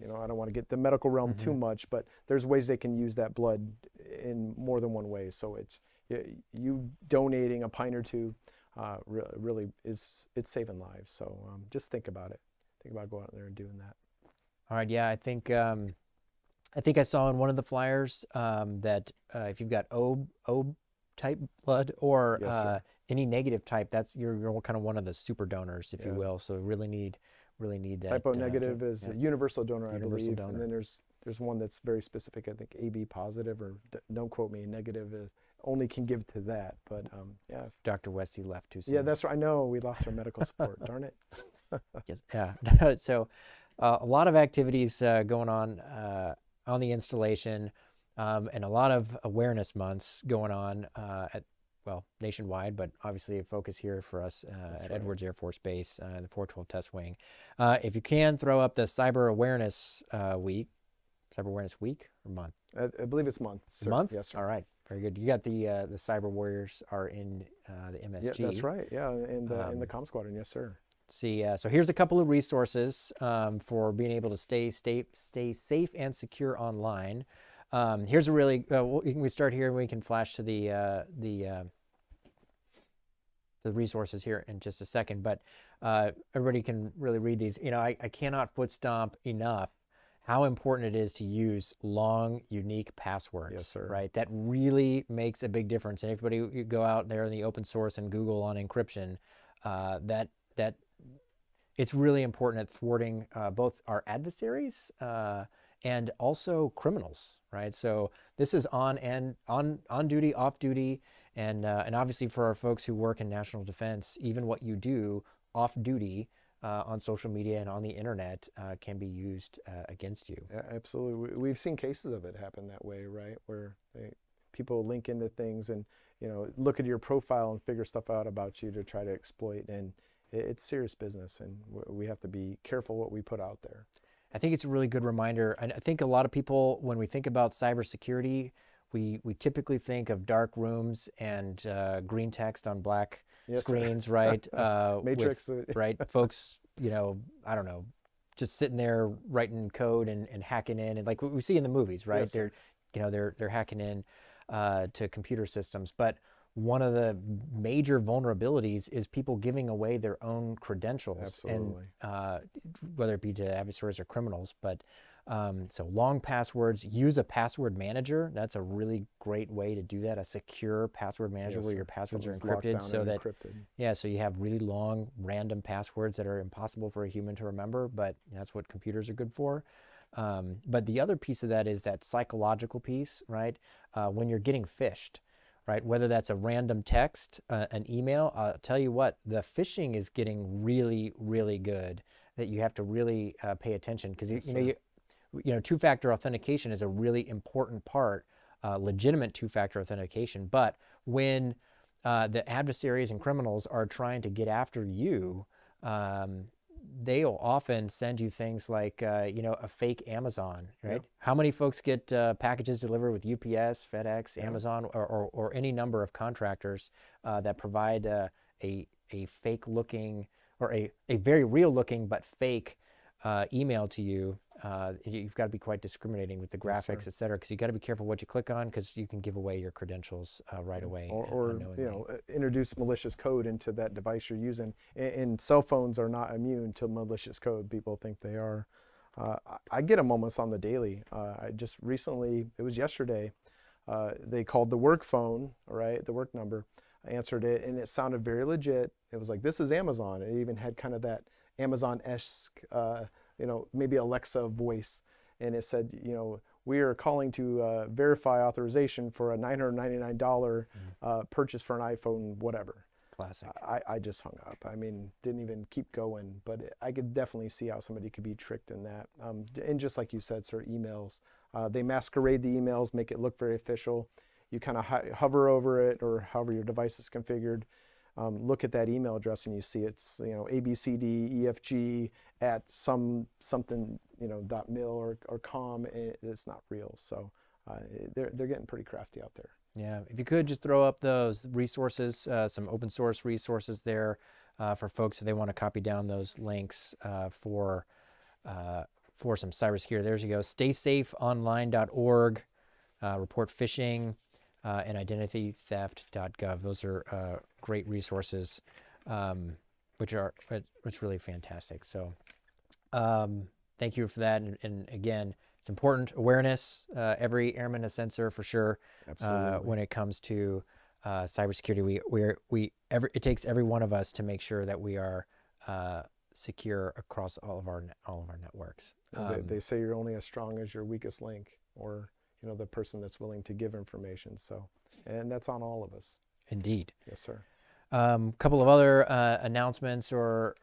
I don't want to get the medical realm too much, but there's ways they can use that blood in more than one way. So it's you donating a pint or two, really it's saving lives. So just think about it. Think about going out there and doing that. All right, yeah, I think I saw in one of the flyers that if you've got O type blood or Yes, any negative type, that's you're kind of one of the super donors, if you will. So really need that. Type O negative is a universal donor, I Universal believe, donor. and then there's one that's very specific. I think AB positive, or don't quote me, negative is only can give to that. But yeah, Dr. Westy left too soon. yeah, that's right. I know we lost our medical support. Darn it. Yes, yeah. So a lot of activities going on the installation, and a lot of awareness months going on nationwide, but obviously a focus here for us at Edwards Air Force Base, the 412 Test Wing. If you can, throw up the Cyber Awareness Week or month? I believe it's month. Sir. Month? Yes, sir. All right, very good. You got the Cyber Warriors are in the MSG. Yeah, that's right. Yeah, in the comm squadron. Yes, sir. See, so here's a couple of resources for being able to stay safe and secure online. Here's a really we start here and we can flash to the resources here in just a second, but everybody can really read these. I cannot foot stomp enough how important it is to use long, unique passwords. Yes, sir. Right? That really makes a big difference. And everybody, you go out there in the open source and Google on encryption, that it's really important at thwarting both our adversaries and also criminals, right? So this is on duty, off duty, and obviously for our folks who work in national defense, even what you do off duty on social media and on the internet can be used against you. Yeah, absolutely. We've seen cases of it happen that way, right? Where people link into things and look at your profile and figure stuff out about you to try to exploit, and it's serious business, and we have to be careful what we put out there. I think it's a really good reminder. I think a lot of people, when we think about cybersecurity, we typically think of dark rooms and green text on black screens, right? Matrix. Right? Folks, I don't know, just sitting there writing code and hacking in, and like what we see in the movies, right? Yes, they're hacking in to computer systems. But one of the major vulnerabilities is people giving away their own credentials, Absolutely. and whether it be to adversaries or criminals. But so long passwords, use a password manager. That's a really great way to do that. A secure password manager Yes, where sir. your passwords are Something's locked encrypted, down so and that encrypted. so you have really long random passwords that are impossible for a human to remember, but that's what computers are good for. But the other piece of that is that psychological piece, right? When you're getting phished, right? Whether that's a random text, an email, I'll tell you what, the phishing is getting really, really good, that you have to really pay attention, because you know, two-factor authentication is a really important part, legitimate two-factor authentication. But when the adversaries and criminals are trying to get after you, they'll often send you things like, you know, a fake Amazon, right? Yep. How many folks get packages delivered with UPS, FedEx, Amazon, or any number of contractors that provide a fake looking, or a very real looking but fake email to you? You've got to be quite discriminating with the graphics, et cetera, because you got to be careful what you click on, because you can give away your credentials right away. Or unknowingly. you know, introduce malicious code into that device you're using. And cell phones are not immune to malicious code. People think they are. I get them almost on the daily. I just recently, it was yesterday, they called the work phone, right, the work number. I answered it, and it sounded very legit. It was like, this is Amazon. It even had kind of that Amazon-esque, you know, maybe Alexa voice. And it said, you know, we are calling to verify authorization for a $999 purchase for an iPhone, whatever. Classic. I just hung up. I mean, didn't even keep going, but I could definitely see how somebody could be tricked in that. And just like you said, sir, emails, they masquerade the emails, make it look very official. You kind of hover over it, or however your device is configured. Look at that email address, and you see it's, you know, ABCDEFG at something, you know, .mil or .com. It's not real. So they're getting pretty crafty out there. Yeah, if you could just throw up those resources, some open source resources there for folks if they want to copy down those links for some cybersecurity. There you go. StaySafeOnline.org, report phishing, and identitytheft.gov. Those are great resources, which really fantastic. So thank you for that. And again, it's important awareness. Every airman a sensor for sure. Absolutely. When it comes to cybersecurity, it takes every one of us to make sure that we are secure across all of our networks. They say you're only as strong as your weakest link, or, you know, the person that's willing to give information. So, and that's on all of us. Indeed. Yes, sir. Couple of other announcements or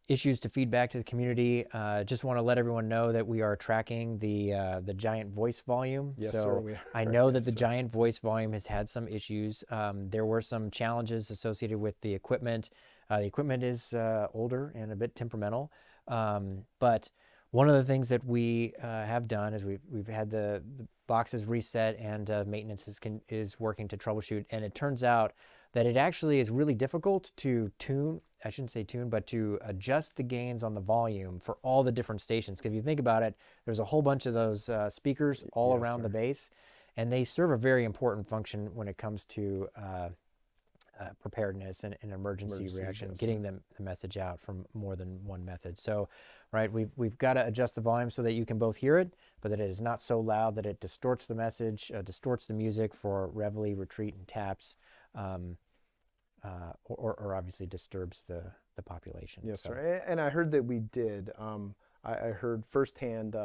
issues to feed back to the community. Just want to let everyone know that we are tracking the Giant Voice volume. Yes, so sir, we are. I know that Yes, the sir. Giant Voice volume has had some issues. There were some challenges associated with the equipment. The equipment is older and a bit temperamental, but one of the things that we have done is we've had the boxes reset, and maintenance is working to troubleshoot. And it turns out that it actually is really difficult to tune. I shouldn't say tune, but to adjust the gains on the volume for all the different stations. Because if you think about it, there's a whole bunch of those speakers all Yes, around sir. the base, and they serve a very important function when it comes to preparedness and emergency Emergencies, reaction, yes, getting the message out from more than one method. So, right, we've got to adjust the volume so that you can both hear it, but that it is not so loud that it distorts the message, distorts the music for reveille, retreat, and taps, or obviously disturbs the population. Yes, So, sir. And I heard that we did. I heard firsthand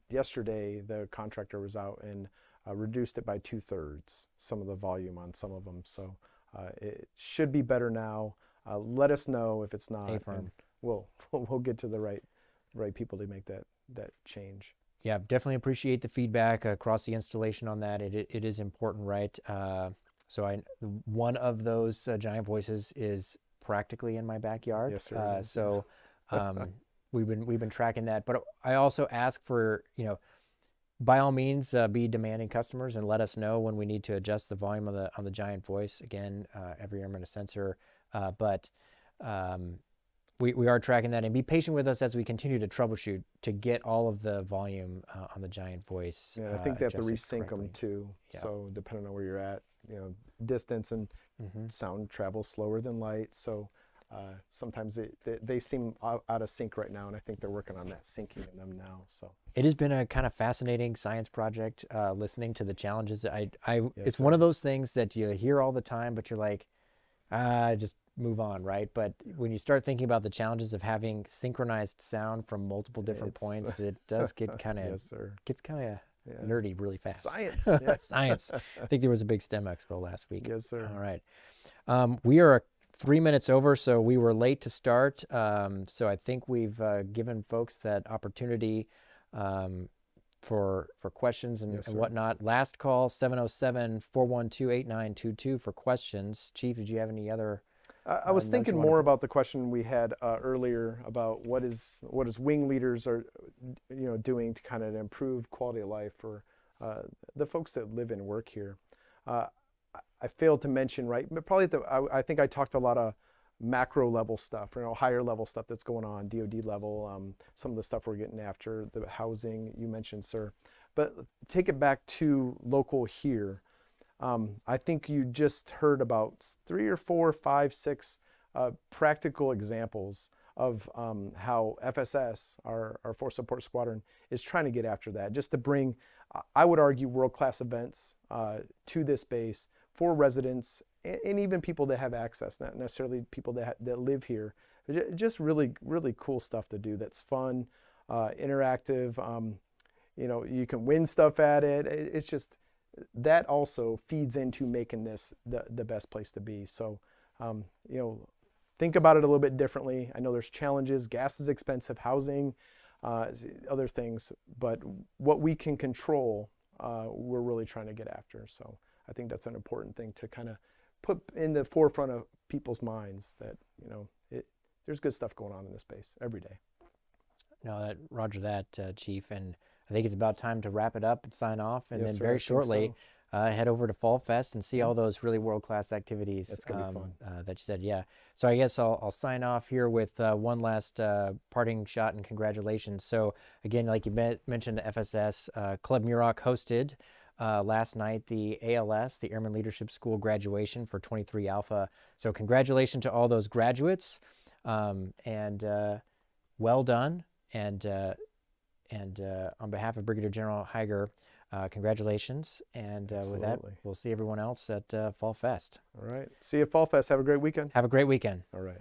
yesterday the contractor was out and reduced it by 2/3, some of the volume on some of them. So it should be better now. Let us know if it's not. Affirm. And we'll get to the right people to make that change. Yeah, definitely appreciate the feedback across the installation on that. It is important, right? So one of those Giant Voices is practically in my backyard. Yes, sir, it is, So we've been tracking that. But I also ask for, you know, by all means, be demanding customers and let us know when we need to adjust the volume on the Giant Voice. Again, every airman a sensor, but we are tracking that, and be patient with us as we continue to troubleshoot to get all of the volume on the Giant Voice. Yeah, I think they have to adjusted resync them correctly. too. Yeah. So depending on where you're at, you know, distance and sound travels slower than light. So sometimes they seem out of sync right now, and I think they're working on that syncing in them now. So It has been a kind of fascinating science project, listening to the challenges. It's sir. one of those things that you hear all the time, but you're like, just move on, right? But when you start thinking about the challenges of having synchronized sound from multiple different It's- points, it does get kind of yes, sir. gets kind of Yeah. nerdy really fast. Science. Yeah. Science. I think there was a big STEM expo last week. Yes, sir. All right. We are 3 minutes over, so we were late to start. So I think we've given folks that opportunity for questions and, Yes, and sir. whatnot. Last call, 707-412-8922 for questions. Chief, did you have any other? I was notes thinking you wanna more put- about the question we had earlier about what is wing leaders are doing to kind of improve quality of life for the folks that live and work here. I failed to mention, right, but probably I think I talked a lot of macro level stuff, higher level stuff that's going on, DoD level, some of the stuff we're getting after, the housing you mentioned, sir. But take it back to local here. I think you just heard about 3 or 4, 5, 6 practical examples of how FSS, our Force Support Squadron, is trying to get after that, just to bring, I would argue, world-class events to this base for residents and even people that have access, not necessarily people that live here. Just really, really cool stuff to do that's fun, interactive. You can win stuff at it. It's just, that also feeds into making this the best place to be. So, think about it a little bit differently. I know there's challenges. Gas is expensive, housing, other things, but what we can control, we're really trying to get after. So I think that's an important thing to kind of put in the forefront of people's minds, that, there's good stuff going on in this space every day. No, roger that, Chief. And I think it's about time to wrap it up and sign off. And Yes, then sir, I very think shortly, so. head over to Fall Fest and see all those really world-class activities That's gonna be fun. that you said. Yeah. So I guess I'll sign off here with one last parting shot and congratulations. So again, like you mentioned, the FSS, Club Muroc hosted last night the ALS, the Airman Leadership School graduation for 23 Alpha. So congratulations to all those graduates, and well done. And on behalf of Brigadier General Heiger, congratulations. And with that, Absolutely. we'll see everyone else at Fall Fest. All right. See you at Fall Fest. Have a great weekend. Have a great weekend. All right.